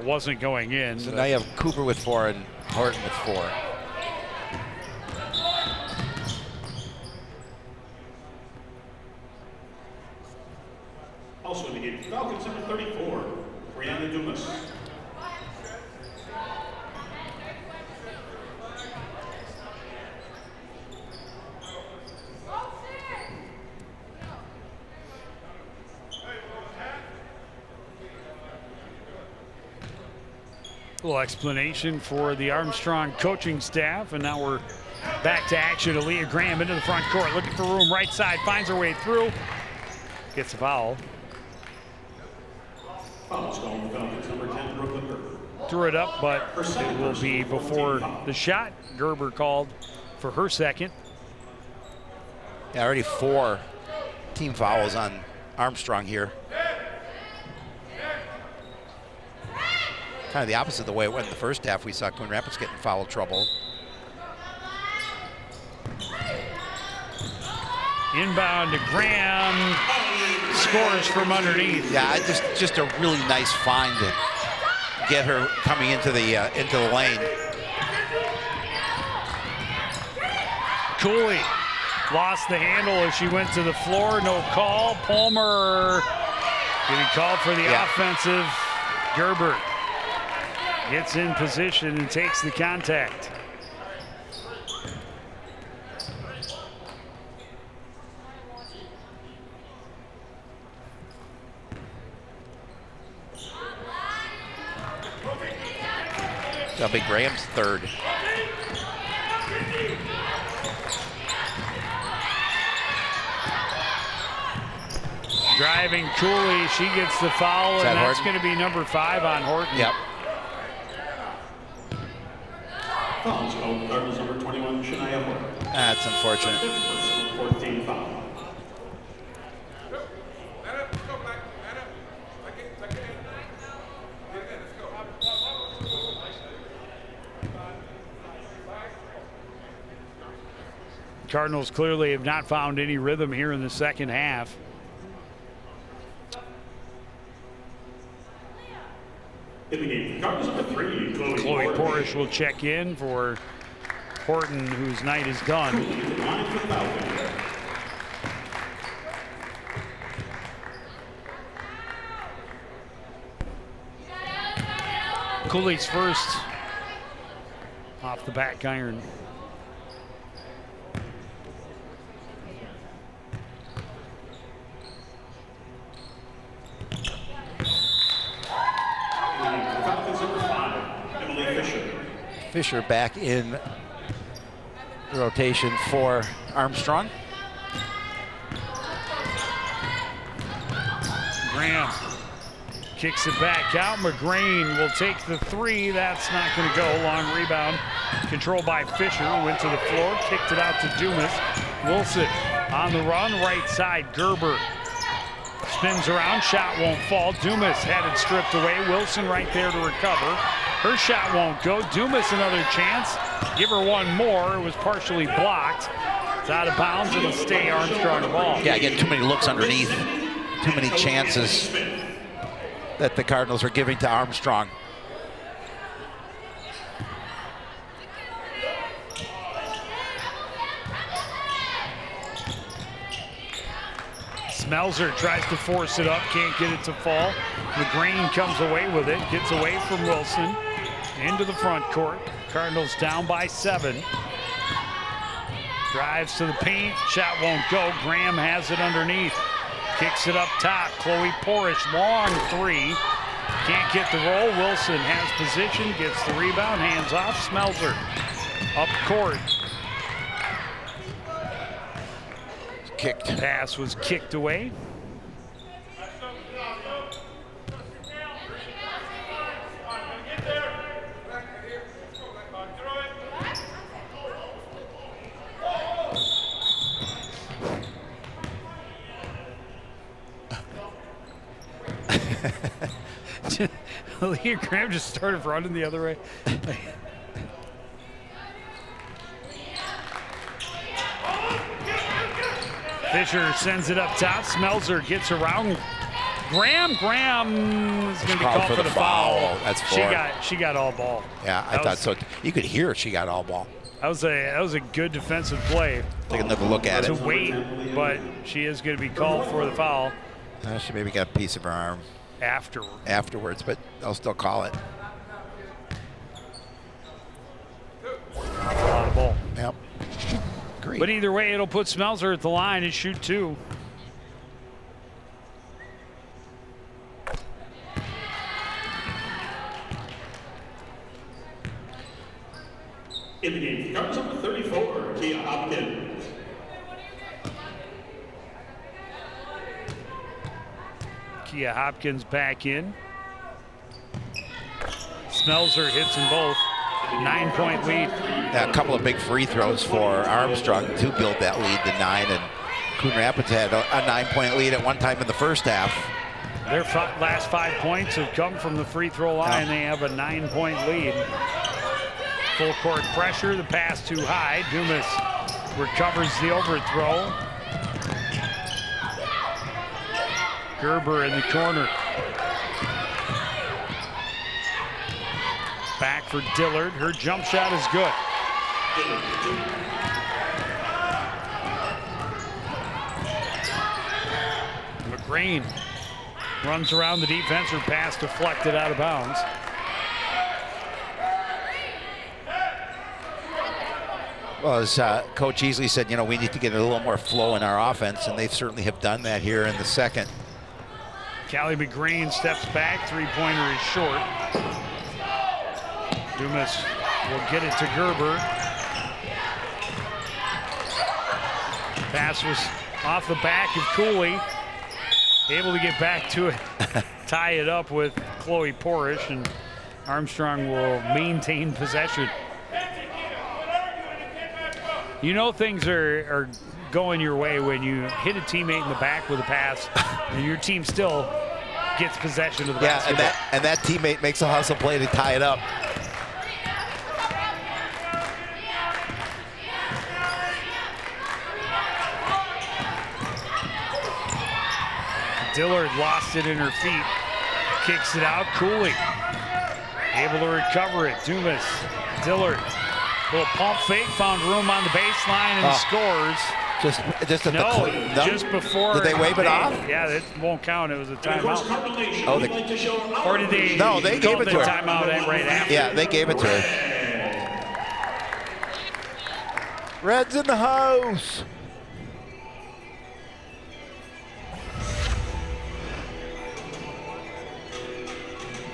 wasn't going in. So now you have Cooper with 4 and Horton with 4. Also in the game, Falcons number 34, Brianna Dumas. Little explanation for the Armstrong coaching staff, and now we're back to action. Aaliyah Graham into the front court, looking for room, right side, finds her way through, gets a foul. Fouls called on Falcons number 10, Brooklyn Gerber. Threw it up, but it will be before the shot. Gerber called for her second. Yeah, already 4 team fouls on Armstrong here. Kind of the opposite of the way it went in the first half. We saw Coon Rapids get in foul trouble. Inbound to Graham, scores from underneath. Yeah, just a really nice find to get her coming into the lane. Cooley lost the handle as she went to the floor. No call. Palmer getting called for the offensive. Gerber gets in position and takes the contact. That'll be Graham's third. Driving Cooley, she gets the foul, and that's Horton? going to be number 5 on Horton. Yep. Fouls called Cardinals number 21, Shania Horton. That's unfortunate. Fifth personal, 14th foul. Cardinals clearly have not found any rhythm here in the second half. In the game, Cardinals number 3, Chloe Porish will check in for Horton, whose night is done. Cooley to the line for the Falcons. Cooley's first off the back iron. Falcons number 5, Emily Fisher. Fisher back in the rotation for Armstrong. Graham kicks it back out. McGrain will take the 3. That's not going to go. Long rebound controlled by Fisher. Went to the floor, kicked it out to Dumas. Wilson on the run, right side. Gerber spins around, shot won't fall. Dumas had it stripped away. Wilson right there to recover. Her shot won't go. Dumas another chance. Give her one more. It was partially blocked. It's out of bounds. It'll stay Armstrong ball. Yeah, again, too many looks underneath. Too many chances that the Cardinals are giving to Armstrong. Smelser tries to force it up, can't get it to fall. McGrain comes away with it, gets away from Wilson, into the front court. Cardinals down by 7. Drives to the paint, shot won't go. Graham has it underneath. Kicks it up top. Chloe Porish, long 3. Can't get the roll. Wilson has position, gets the rebound, hands off. Smelser up court. kicked. Pass was kicked away. Leah Graham just started running the other way. Fisher sends it up top. Smelzer gets around. Graham is going to be called for the foul. That's four. She got all ball. Yeah, I thought so. You could hear she got all ball. That was a good defensive play. Take another look at to it. Wait, but she is going to be called for the foul. She maybe got a piece of her arm afterwards, but they'll still call it. A lot of ball. Yep. Great. But either way, it'll put Smelzer at the line and shoot 2. In the game, Cardinals number 34, Kia Hopkins. Kia Hopkins back in. Smelzer hits them both. 9-point lead. Yeah, a couple of big free throws for Armstrong to build that lead to 9, and Coon Rapids had a 9-point lead at one time in the first half. Their last 5 points have come from the free throw line. They have a 9-point lead. Full court pressure, the pass too high. Dumas recovers the overthrow. Gerber in the corner. Back for Dillard. Her jump shot is good. McGreen runs around the defense. Her pass deflected out of bounds. Well, as Coach Easley said, you know, we need to get a little more flow in our offense, and they certainly have done that here in the second. Callie McGreen steps back. Three-pointer is short. Dumas will get it to Gerber. Pass was off the back of Cooley. Able to get back to it. Tie it up with Chloe Porish, and Armstrong will maintain possession. You know things are going your way when you hit a teammate in the back with a pass and your team still gets possession of the basketball. Yeah, and that teammate makes a hustle play to tie it up. Dillard lost it in her feet. Kicks it out. Cooley able to recover it. Dumas, Dillard. Little pump fake, found room on the baseline and scores. Just at no, just before. Did they wave it off? Yeah, that won't count. It was a timeout. Oh, or did they? No, they gave it to her. Timeout right after. Yeah, they gave it to her. Red's in the house.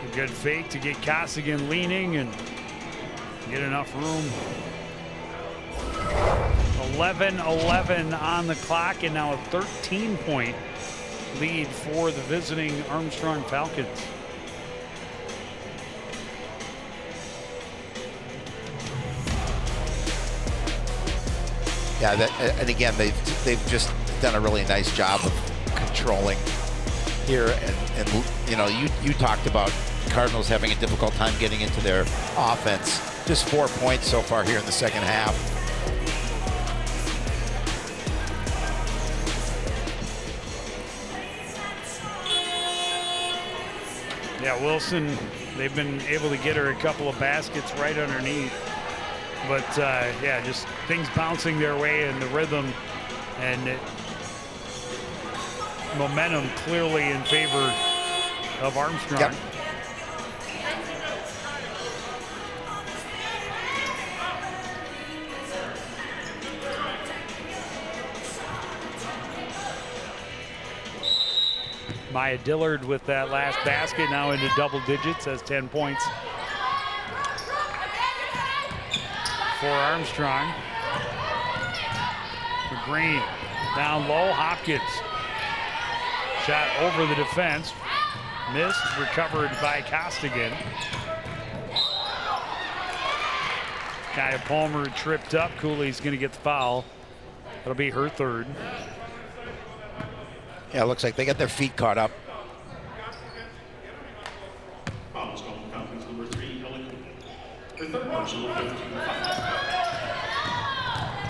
A good fake to get Costigan leaning and get enough room. 11-11 on the clock, and now a 13-point lead for the visiting Armstrong Falcons. Yeah, and again, they've just done a really nice job of controlling here, and you know, you talked about Cardinals having a difficult time getting into their offense. Just 4 points so far here in the second half. Yeah, Wilson, they've been able to get her a couple of baskets right underneath. But, yeah, just things bouncing their way and the rhythm and momentum clearly in favor of Armstrong. Yep. Maya Dillard with that last basket, now into double digits, has 10 points for Armstrong. McGreen Down low, Hopkins. Shot over the defense. Missed, recovered by Costigan. Kaya Palmer tripped up. Cooley's going to get the foul. That'll be her third. Yeah, it looks like they got their feet caught up.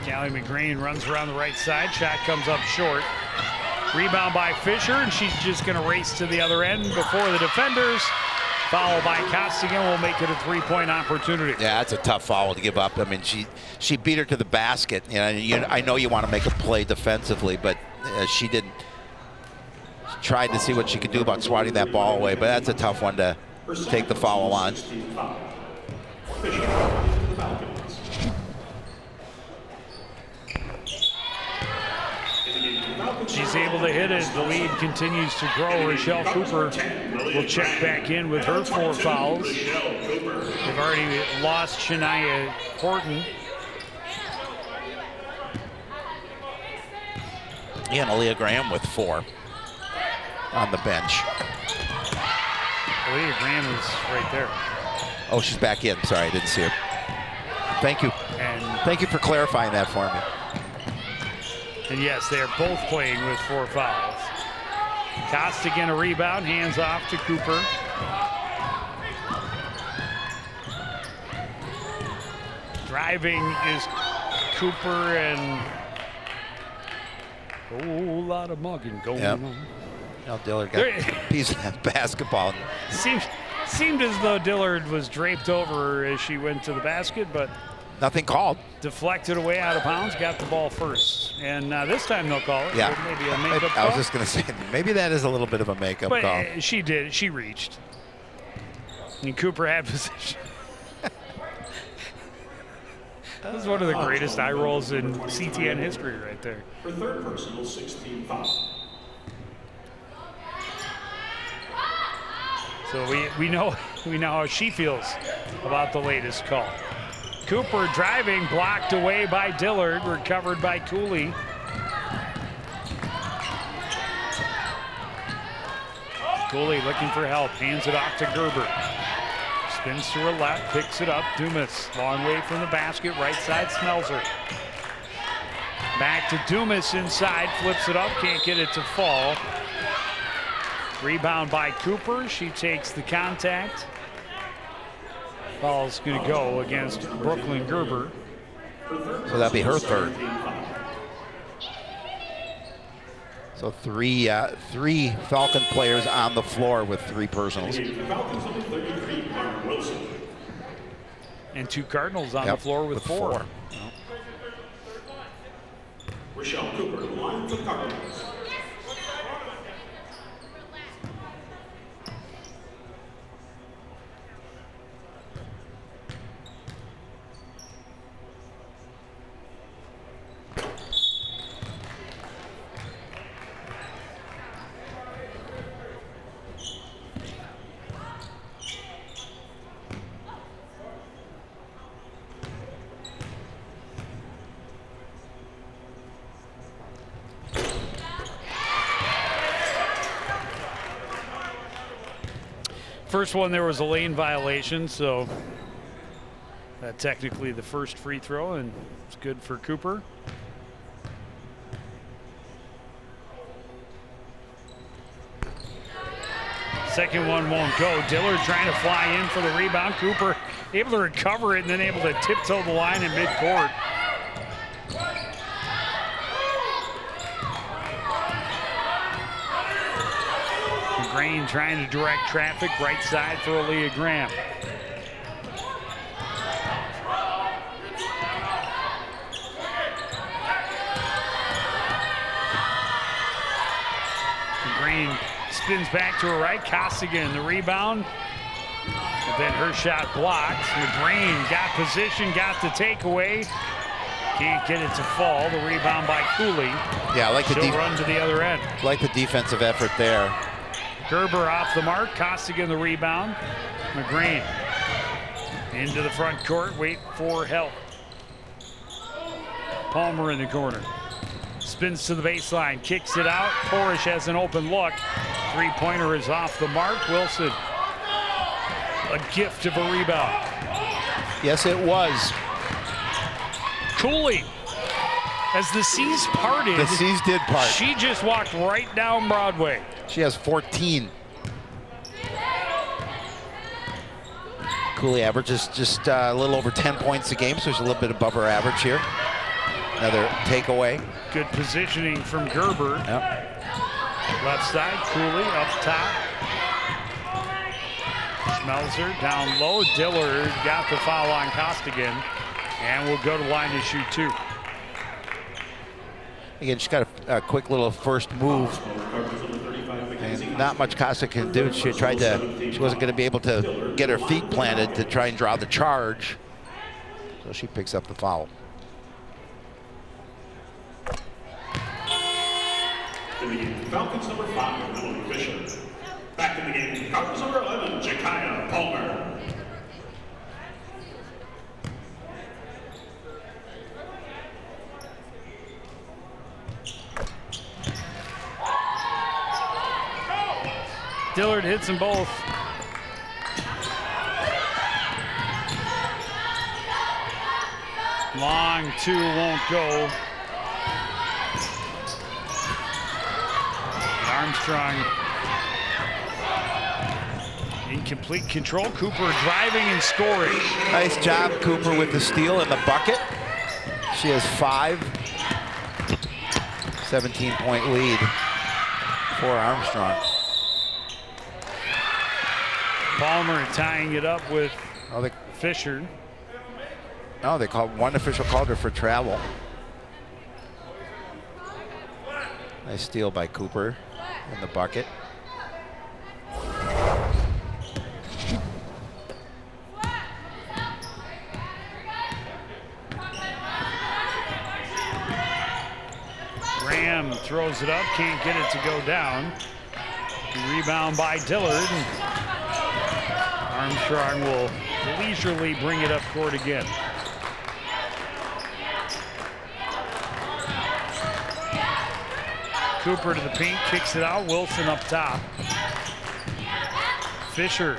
Callie McGrane runs around the right side. Shot comes up short. Rebound by Fisher, and she's just going to race to the other end before the defenders. Foul by Costigan will make it a three-point opportunity. Yeah, that's a tough foul to give up. I mean, she beat her to the basket. I know you want to make a play defensively, but she didn't. She tried to see what she could do about swatting that ball away, but that's a tough one to take the foul on. She's able to hit it. The lead continues to grow. Rochelle Cooper will check back in with her 4 fouls. They've already lost Shania Horton. And Aaliyah Graham with 4 on the bench. Aaliyah Graham is right there. Oh, she's back in. Sorry, I didn't see her. Thank you. And thank you for clarifying that for me. And yes, they are both playing with 4 fouls. Costigan a rebound, hands off to Cooper. Driving is Cooper, and a whole lot of mugging going on. Now Dillard got a piece of that basketball. Seemed as though Dillard was draped over her as she went to the basket, but nothing called. Deflected away out of bounds, got the ball first. And this time they'll call it. Yeah. Maybe a makeup call. I was just going to say, maybe that is a little bit of a makeup call. But she did. She reached. And Cooper had position. This is one of the greatest eye rolls in CTN history right there. Her third personal 16 foul. So we know how she feels about the latest call. Cooper driving, blocked away by Dillard, recovered by Cooley. Cooley looking for help, hands it off to Gerber. Spins to her left, picks it up. Dumas, long way from the basket, right side, smells her. Back to Dumas inside, flips it up, can't get it to fall. Rebound by Cooper, she takes the contact. Ball's going to go against Brooklyn Gerber. So that'd be her third. So three Falcon players on the floor with 3 personals. And 2 Cardinals on the floor with 4. Rochelle Cooper, line for the Cardinals. First one, there was a lane violation, so technically the first free throw, and it's good for Cooper. Second one won't go. Dillard trying to fly in for the rebound. Cooper able to recover it and then able to tiptoe the line in midcourt. Green trying to direct traffic right side for Aaliyah Graham. Green spins back to her right. Costigan, the rebound. And then her shot blocked. McGrane got position, got the takeaway. Can't get it to fall. The rebound by Cooley. Yeah, I like the run to the other end. Like the defensive effort there. Gerber off the mark. Costigan the rebound. McGrane into the front court. Wait for help. Palmer in the corner. Spins to the baseline, kicks it out. Porish has an open look. Three-pointer is off the mark. Wilson, a gift of a rebound. Yes, it was. Cooley, as the seas parted. The seas did part. She just walked right down Broadway. She has 14. Cooley averages just a little over 10 points a game, so she's a little bit above her average here. Another takeaway. Good positioning from Gerber. Yep. Left side, Cooley up top. Schmelzer down low. Dillard got the foul on Costigan and will go to line to shoot 2. Again, she's got a quick little first move. And not much Costa can do. She wasn't going to be able to get her feet planted to try and draw the charge. So she picks up the foul. In the game, Falcons number 5, Emily Fisher. Back in the game, Falcons number 11, Jakaya Palmer. Dillard hits them both. Long 2 won't go. Armstrong, incomplete control. Cooper driving and scoring. Nice job, Cooper, with the steal and the bucket. She has 5. 17-point lead for Armstrong. Palmer tying it up with Fisher. Oh, they called one official called her for travel. Nice steal by Cooper in the bucket. Graham throws it up, can't get it to go down. Rebound by Dillard. Armstrong will leisurely bring it up court again. Cooper to the paint, kicks it out. Wilson up top. Fisher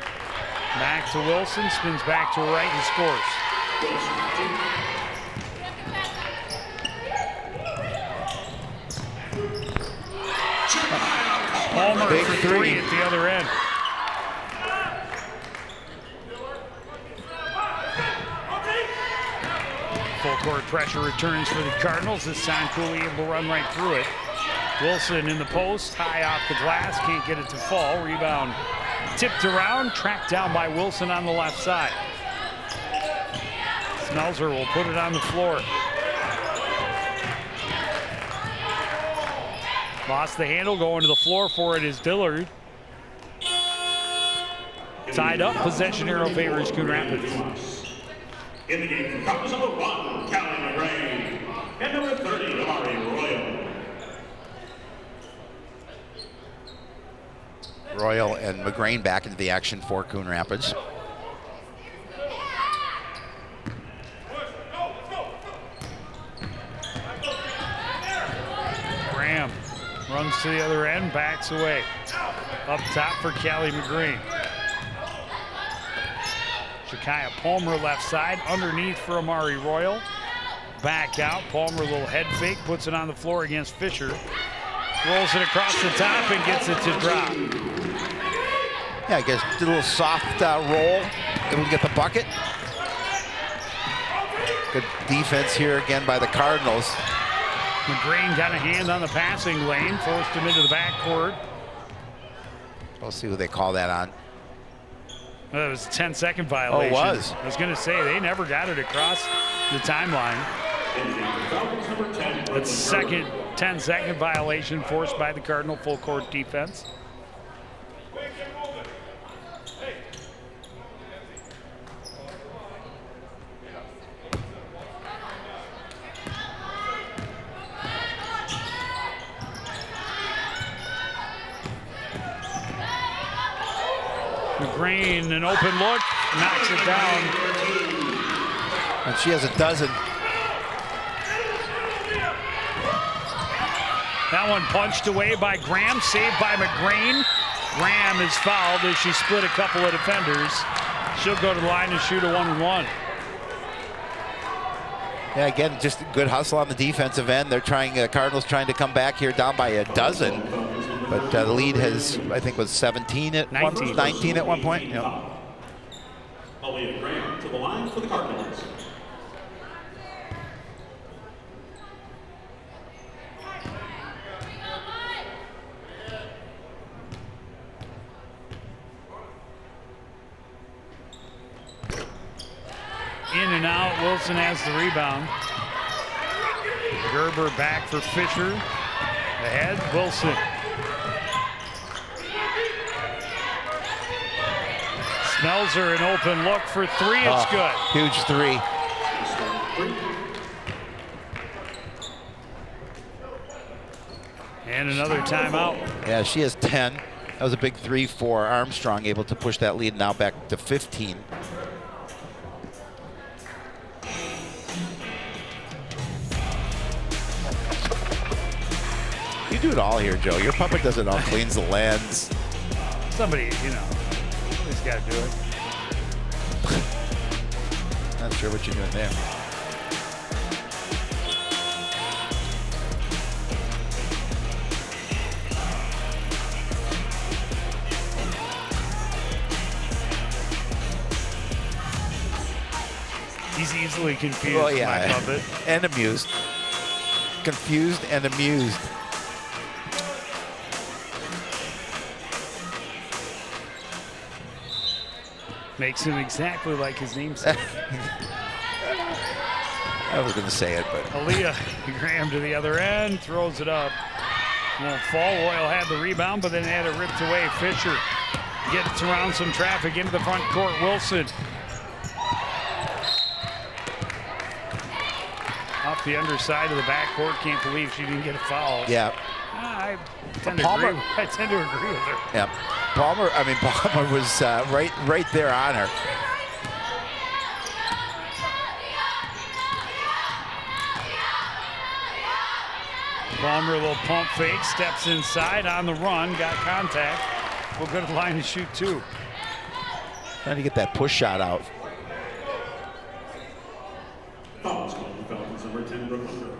back to Wilson, spins back to right and scores. Palmer Big for 3 at the other end. Full court pressure returns for the Cardinals. This time Cooley able to run right through it. Wilson in the post, high off the glass, can't get it to fall. Rebound tipped around, tracked down by Wilson on the left side. Schmelzer will put it on the floor. Lost the handle, going to the floor for it is Dillard. Tied up, possession arrow favors Coon Rapids. In the game, Falcons number 1, Callie McGrain. And number 30, Amari Royal. Royal and McGrain back into the action for Coon Rapids. Graham runs to the other end, backs away. Up top for Callie McGrain. Jakaya Palmer left side, underneath for Amari Royal. Back out, Palmer a little head fake, puts it on the floor against Fisher. Rolls it across the top and gets it to drop. Yeah, I guess did a little soft roll, able to get the bucket. Good defense here again by the Cardinals. McGrain got a hand on the passing lane, forced him into the backcourt. We'll see who they call that on. That was a 10-second violation. Oh, it was. I was going to say, they never got it across the timeline. That's second 10-second violation forced by the Cardinal full court defense. McGrain, an open look, knocks it down. And she has a dozen. That one punched away by Graham, saved by McGrain. Graham is fouled as she split a couple of defenders. She'll go to the line and shoot a 1-and-1. Yeah, again, just good hustle on the defensive end. They're trying, Cardinals trying to come back here down by a dozen. But the lead has, I think, was 17 at 19 at one point. Yep. Aaliyah Graham to the line for the Cardinals. In and out, Wilson has the rebound. Gerber back for Fisher. Ahead, Wilson. Smells an open look for three, it's good. Huge three. And another timeout. Yeah, she has 10. That was a big three for Armstrong, able to push that lead now back to 15. You do it all here, Joe. Your puppet does it all. Cleans the lens. Somebody, somebody's got to do it. Not sure what you're doing there. He's easily confused, my puppet. And amused. Confused and amused. Makes him exactly like his namesake. I was going to say it, but. Aaliyah Graham to the other end, throws it up. Won't fall. Royal had the rebound, but then had it ripped away. Fisher gets around some traffic into the front court. Wilson. Off the underside of the backcourt. Can't believe she didn't get a foul. Yeah. I tend to agree with her. Yeah. Palmer was right there on her. Palmer, a little pump fake, steps inside on the run, got contact. We'll go to the line to shoot two. Trying to get that push shot out. Fouls called the Falcons, number 10, Brooklyn.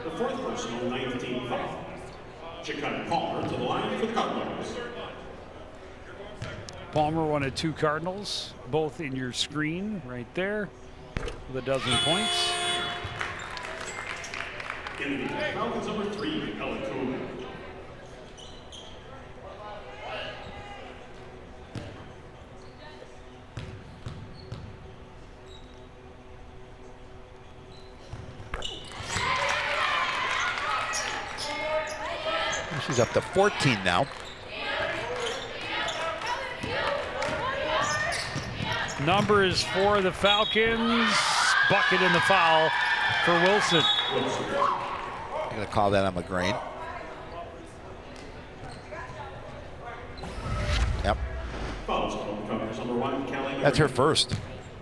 The fourth personal, 19 foul. Ja'Kai Palmer to the line for the Cardinals. Palmer, one of two Cardinals, both in your screen right there with a dozen points. In the Falcons, number 3, Coon. She's up to 14 now. Numbers for the Falcons. Bucket in the foul for Wilson. I'm going to call that on McGrain. Yep. That's her first.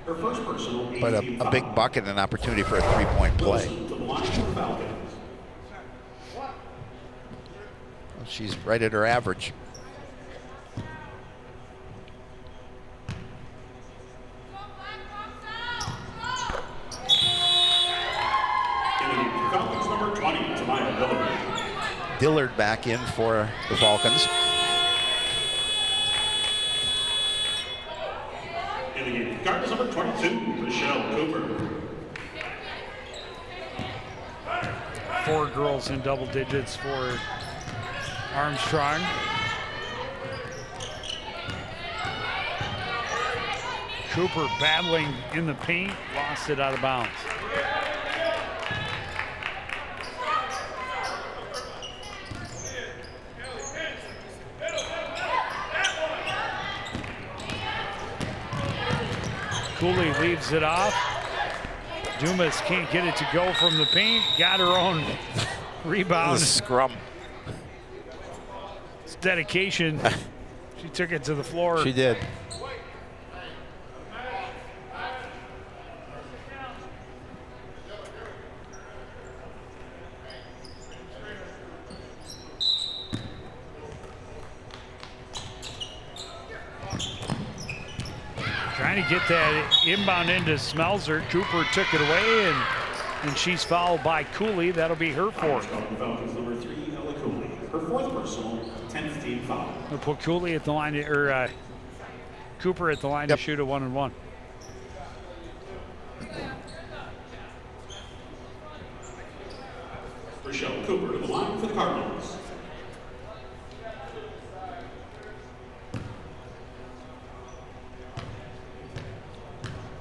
Her first personal, but a big bucket and an opportunity for a three-point play. Well, she's right at her average. Dillard back in for the Falcons. In the game, Cardinals number 22, Michelle Cooper. 4 girls in double digits for Armstrong. Cooper battling in the paint, lost it out of bounds. Cooley leaves it off. Dumas can't get it to go from the paint. Got her own rebound. Scrum. It's dedication. She took it to the floor. She did. Trying to get that inbound into Smelser. Cooper took it away, and she's fouled by Cooley. That'll be her fourth. Falcons number 3, Ella Cooley. Her fourth personal, 10th team foul. We'll put Cooley at the line, or Cooper at the line to shoot a 1-and-1. Rochelle Cooper to the line for the Cardinals.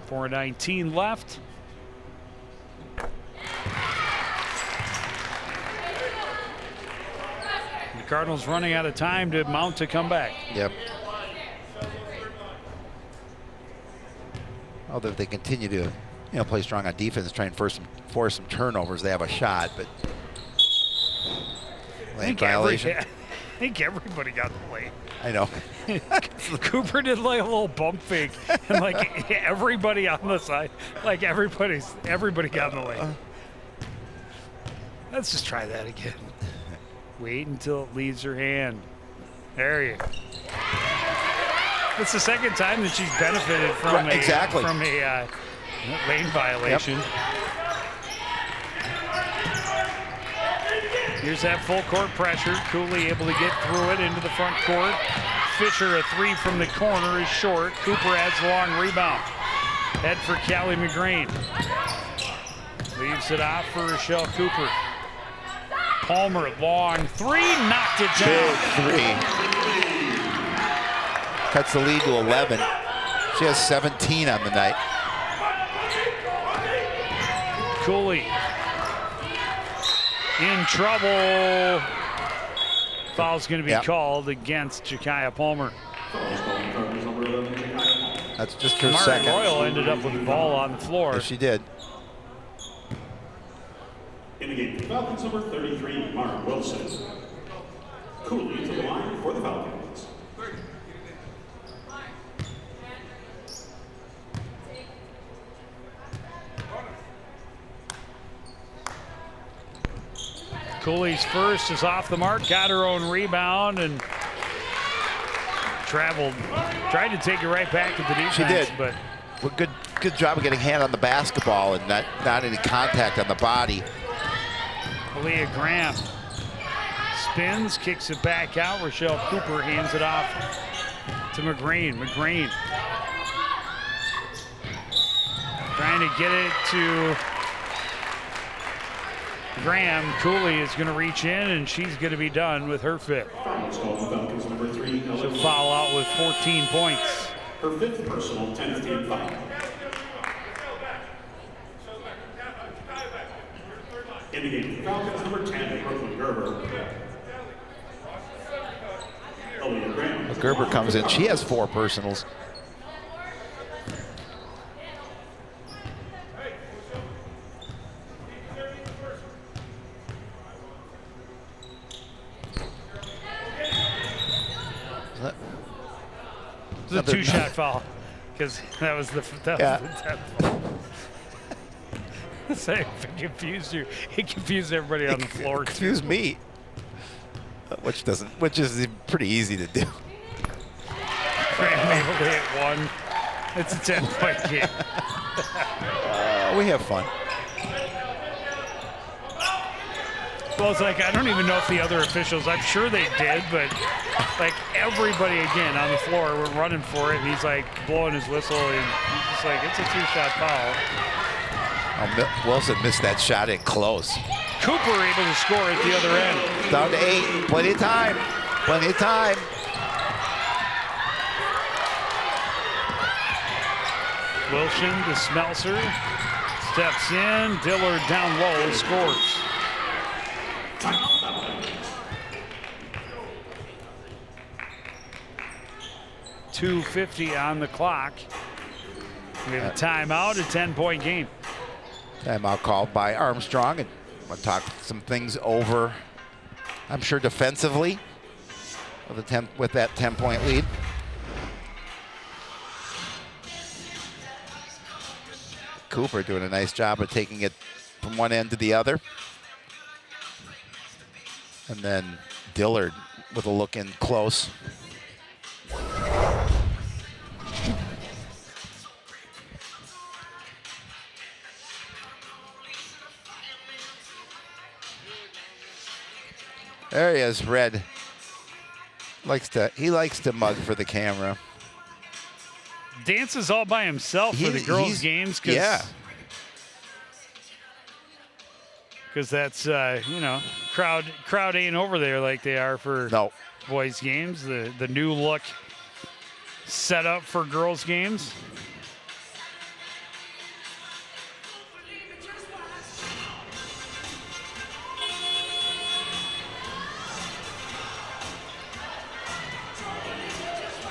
.419 left. The Cardinals running out of time to mount to come back. Yep. Although if they continue to, play strong on defense, try and force some turnovers, they have a shot. But lane violation. I think everybody got the lane. I know. Cooper did like a little bump fake, and like everybody on the side, like everybody got in the lane. Let's just try that again. Wait until it leaves her hand. There you go. It's the second time that she's benefited from a lane violation. Yep. Here's that full court pressure. Cooley able to get through it into the front court. Fisher, a three from the corner, is short. Cooper has a long rebound. Head for Callie McGrain. Leaves it off for Rochelle Cooper. Palmer, long three, knocked it down. Big three. Cuts the lead to 11. She has 17 on the night. Cooley in trouble. Foul's going to be called against Jakaya Palmer. That's just her Mara second. Royal ended up with the ball on the floor. Yes, she did. In the game, Falcons number 33, Mark Wilson. Cooley to the line for the Falcons. Cooley's first is off the mark, got her own rebound, and traveled. Tried to take it right back at the defense. She did. But well, good job of getting hand on the basketball and not any contact on the body. Aaliyah Graham spins, kicks it back out. Rochelle Cooper hands it off to McGrain. McGrain trying to get it to Graham. Cooley is going to reach in, and she's going to be done with her fifth. She'll foul out with 14 points. Her fifth personal, 10th team foul. In the game, Falcons number 10, Brooklyn Gerber. Aaliyah Graham. Gerber comes in. She has 4 personals. It's a 2-shot foul, because that was the 10th foul. So it confused you. It confused everybody on the floor. Confused me, which is pretty easy to do. Graham able to hit one. It's a 10-point game. We have fun. Well, it's like, I don't even know if the other officials, I'm sure they did, but like everybody again on the floor were running for it, and he's like blowing his whistle, and he's just like, it's a 2-shot foul. Wilson missed that shot in close. Cooper able to score at the other end. Down to 8, plenty of time, plenty of time. Wilson to Smelser, steps in, Dillard down low, scores. 2:50 on the clock. We have a timeout, a 10-point game. Timeout called by Armstrong, and we'll talk some things over, I'm sure, defensively with that 10-point lead. Cooper doing a nice job of taking it from one end to the other. And then Dillard with a look in close. There he is, Red. He likes to mug for the camera. Dances all by himself for the girls' games. Yeah. Because that's, crowd ain't over there like they are for boys' games. The new look set up for girls' games.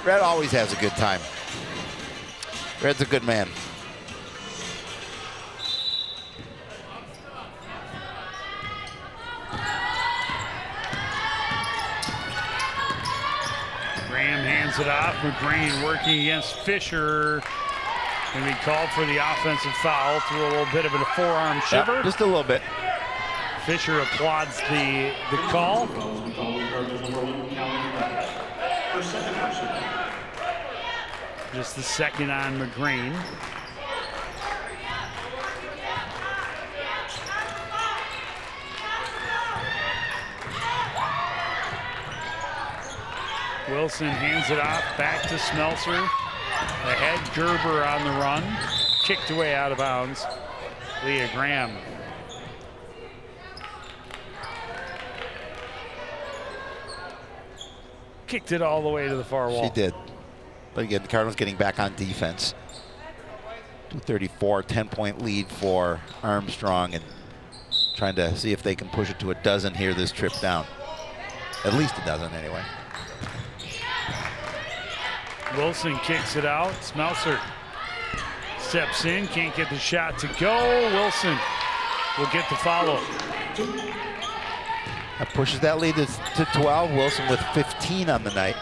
Red always has a good time. Red's a good man. Graham hands it off. McGrane working against Fisher. Going to be called for the offensive foul through a little bit of a forearm shiver. Yep, just a little bit. Fisher applauds the call. Just the second on McGrane. Wilson hands it off back to Smeltzer. Ahead, Gerber on the run. Kicked away out of bounds. Leah Graham. Kicked it all the way to the far wall. She did. But again, the Cardinals getting back on defense. 234, 10-point lead for Armstrong, and trying to see if they can push it to a dozen here this trip down. At least a dozen anyway. Wilson kicks it out. Smeltzer steps in, can't get the shot to go. Wilson will get the follow. That pushes that lead to 12. Wilson with 15 on the night.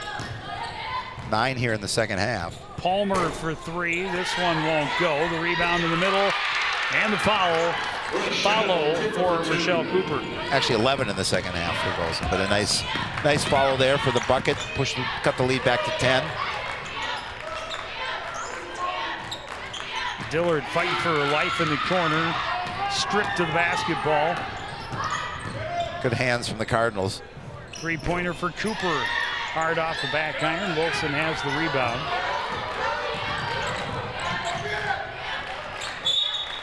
9 here in the second half. Palmer for 3. This one won't go. The rebound in the middle and the follow for Rochelle Cooper. Actually 11 in the second half for Wilson, but a nice follow there for the bucket. Cut the lead back to 10. Dillard fighting for her life in the corner. Stripped to the basketball. Good hands from the Cardinals. Three-pointer for Cooper. Hard off the back iron. Wilson has the rebound.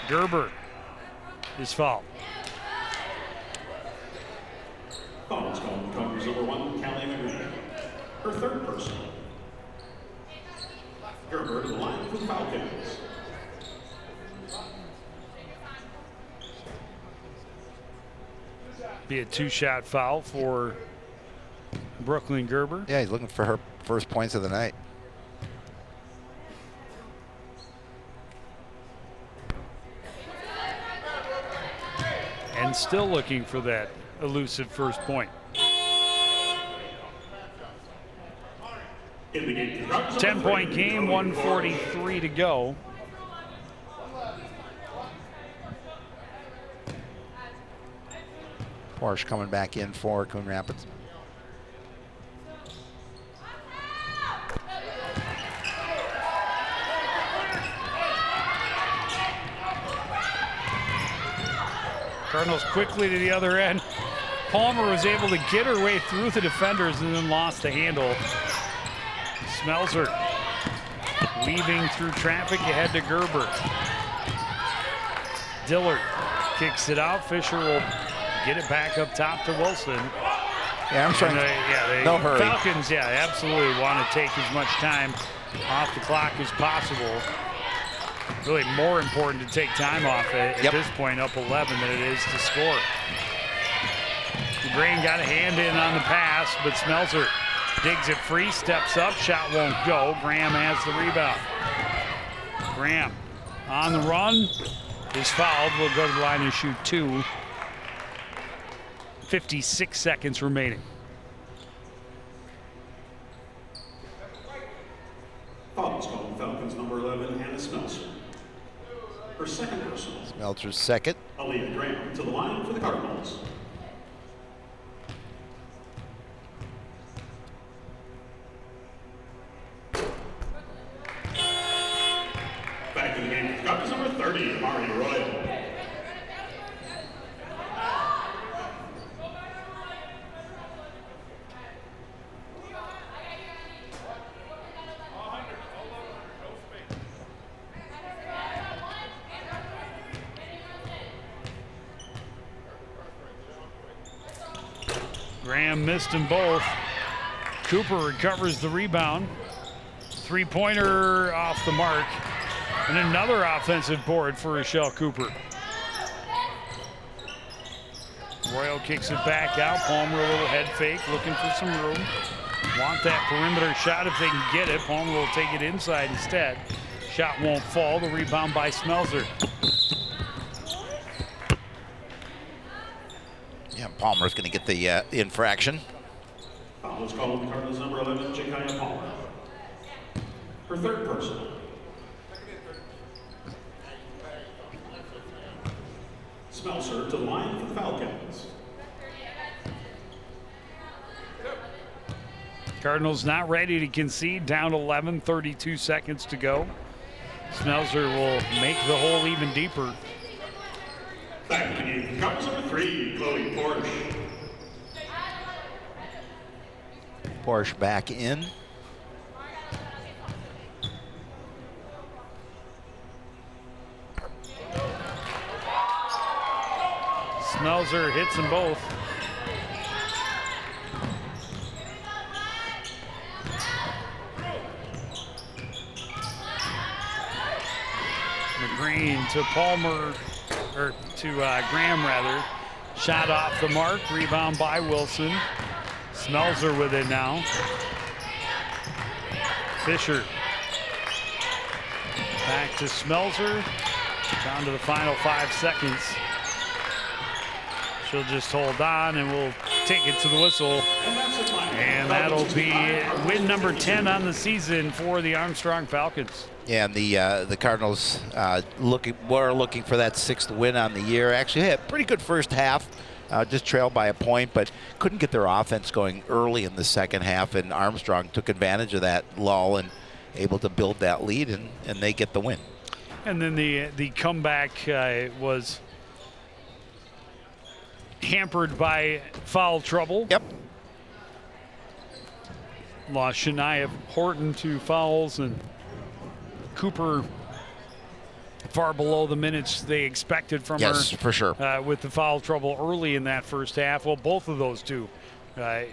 Gerber is fouled. Foul is called on Congress number 1, Callie McGrane. Her third personal. Gerber to the line for the foul counts. Be a 2-shot foul for Brooklyn Gerber. Yeah, he's looking for her first points of the night. And still looking for that elusive first point. 10-point game, 1:43 to go. Porsche coming back in for Coon Rapids. Cardinals quickly to the other end. Palmer was able to get her way through the defenders and then lost the handle. Smeltzer weaving through traffic ahead to Gerber. Dillard kicks it out. Fisher will get it back up top to Wilson. Yeah, Armstrong. No hurry. Falcons, absolutely want to take as much time off the clock as possible. Really more important to take time off at this point, up 11, than it is to score. Green got a hand in on the pass, but Smeltzer digs it free, steps up, shot won't go. Graham has the rebound. Graham on the run is fouled. Will go to the line and shoot 2. 56 seconds remaining. Foul is called Falcons number 11, Hannah Smeltzer. Her second personal. Smeltzer's second. Aaliyah Graham to the line for the Cardinals. Back in the game, Cardinals number 30, Mari Royal. Graham missed them both. Cooper recovers the rebound. Three-pointer off the mark. And another offensive board for Rochelle Cooper. Royal kicks it back out. Palmer a little head fake, looking for some room. Want that perimeter shot if they can get it. Palmer will take it inside instead. Shot won't fall. The rebound by Smelzer. Yeah, Palmer's going to get the infraction. Foul was called on the Cardinals, number 11, Jakaya Palmer. Her third personal. Smelser to the line for the Falcons. Cardinals not ready to concede, down 11, 32 seconds to go. Smelzer will make the hole even deeper. Back to the game, Cardinals number 3, Chloe Porsche. Porsche back in. Smelzer hits them both. McGreen to Palmer, or to Graham rather. Shot off the mark, rebound by Wilson. Smelzer with it now. Fisher. Back to Smelzer. Down to the final 5 seconds. She'll just hold on and we'll take it to the whistle. And that'll be win number 10 on the season for the Armstrong Falcons. Yeah, and the Cardinals were looking for that 6th win on the year. Actually had a pretty good first half, just trailed by a point, but couldn't get their offense going early in the second half, and Armstrong took advantage of that lull and able to build that lead, and they get the win. And then the comeback was hampered by foul trouble. Yep. Lost Shania Horton to fouls, and Cooper far below the minutes they expected from her. Yes, for sure. With the foul trouble early in that first half. Well, both of those two. I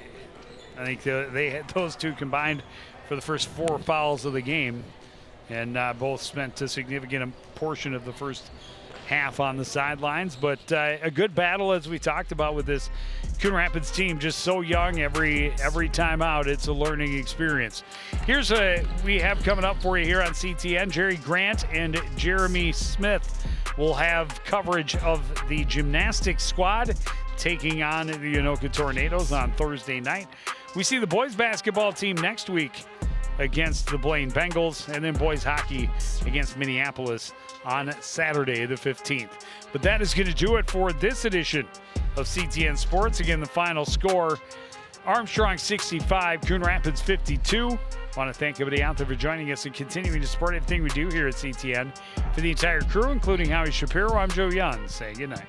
think they had those two combined for the first 4 fouls of the game, and both spent a significant portion of the first half on the sidelines. But a good battle, as we talked about, with this Coon Rapids team, just so young. Every time out, it's a learning experience. Here's we have coming up for you here on CTN. Jerry Grant and Jeremy Smith will have coverage of the gymnastics squad taking on the Anoka Tornadoes on Thursday night. We see the boys basketball team next week against the Blaine Bengals, and then boys hockey against Minneapolis on Saturday the 15th. But that is going to do it for this edition of CTN Sports. Again, the final score, Armstrong 65, Coon Rapids 52. I want to thank everybody out there for joining us and continuing to support everything we do here at CTN. For the entire crew, including Howie Shapiro, I'm Joe Young. Say goodnight.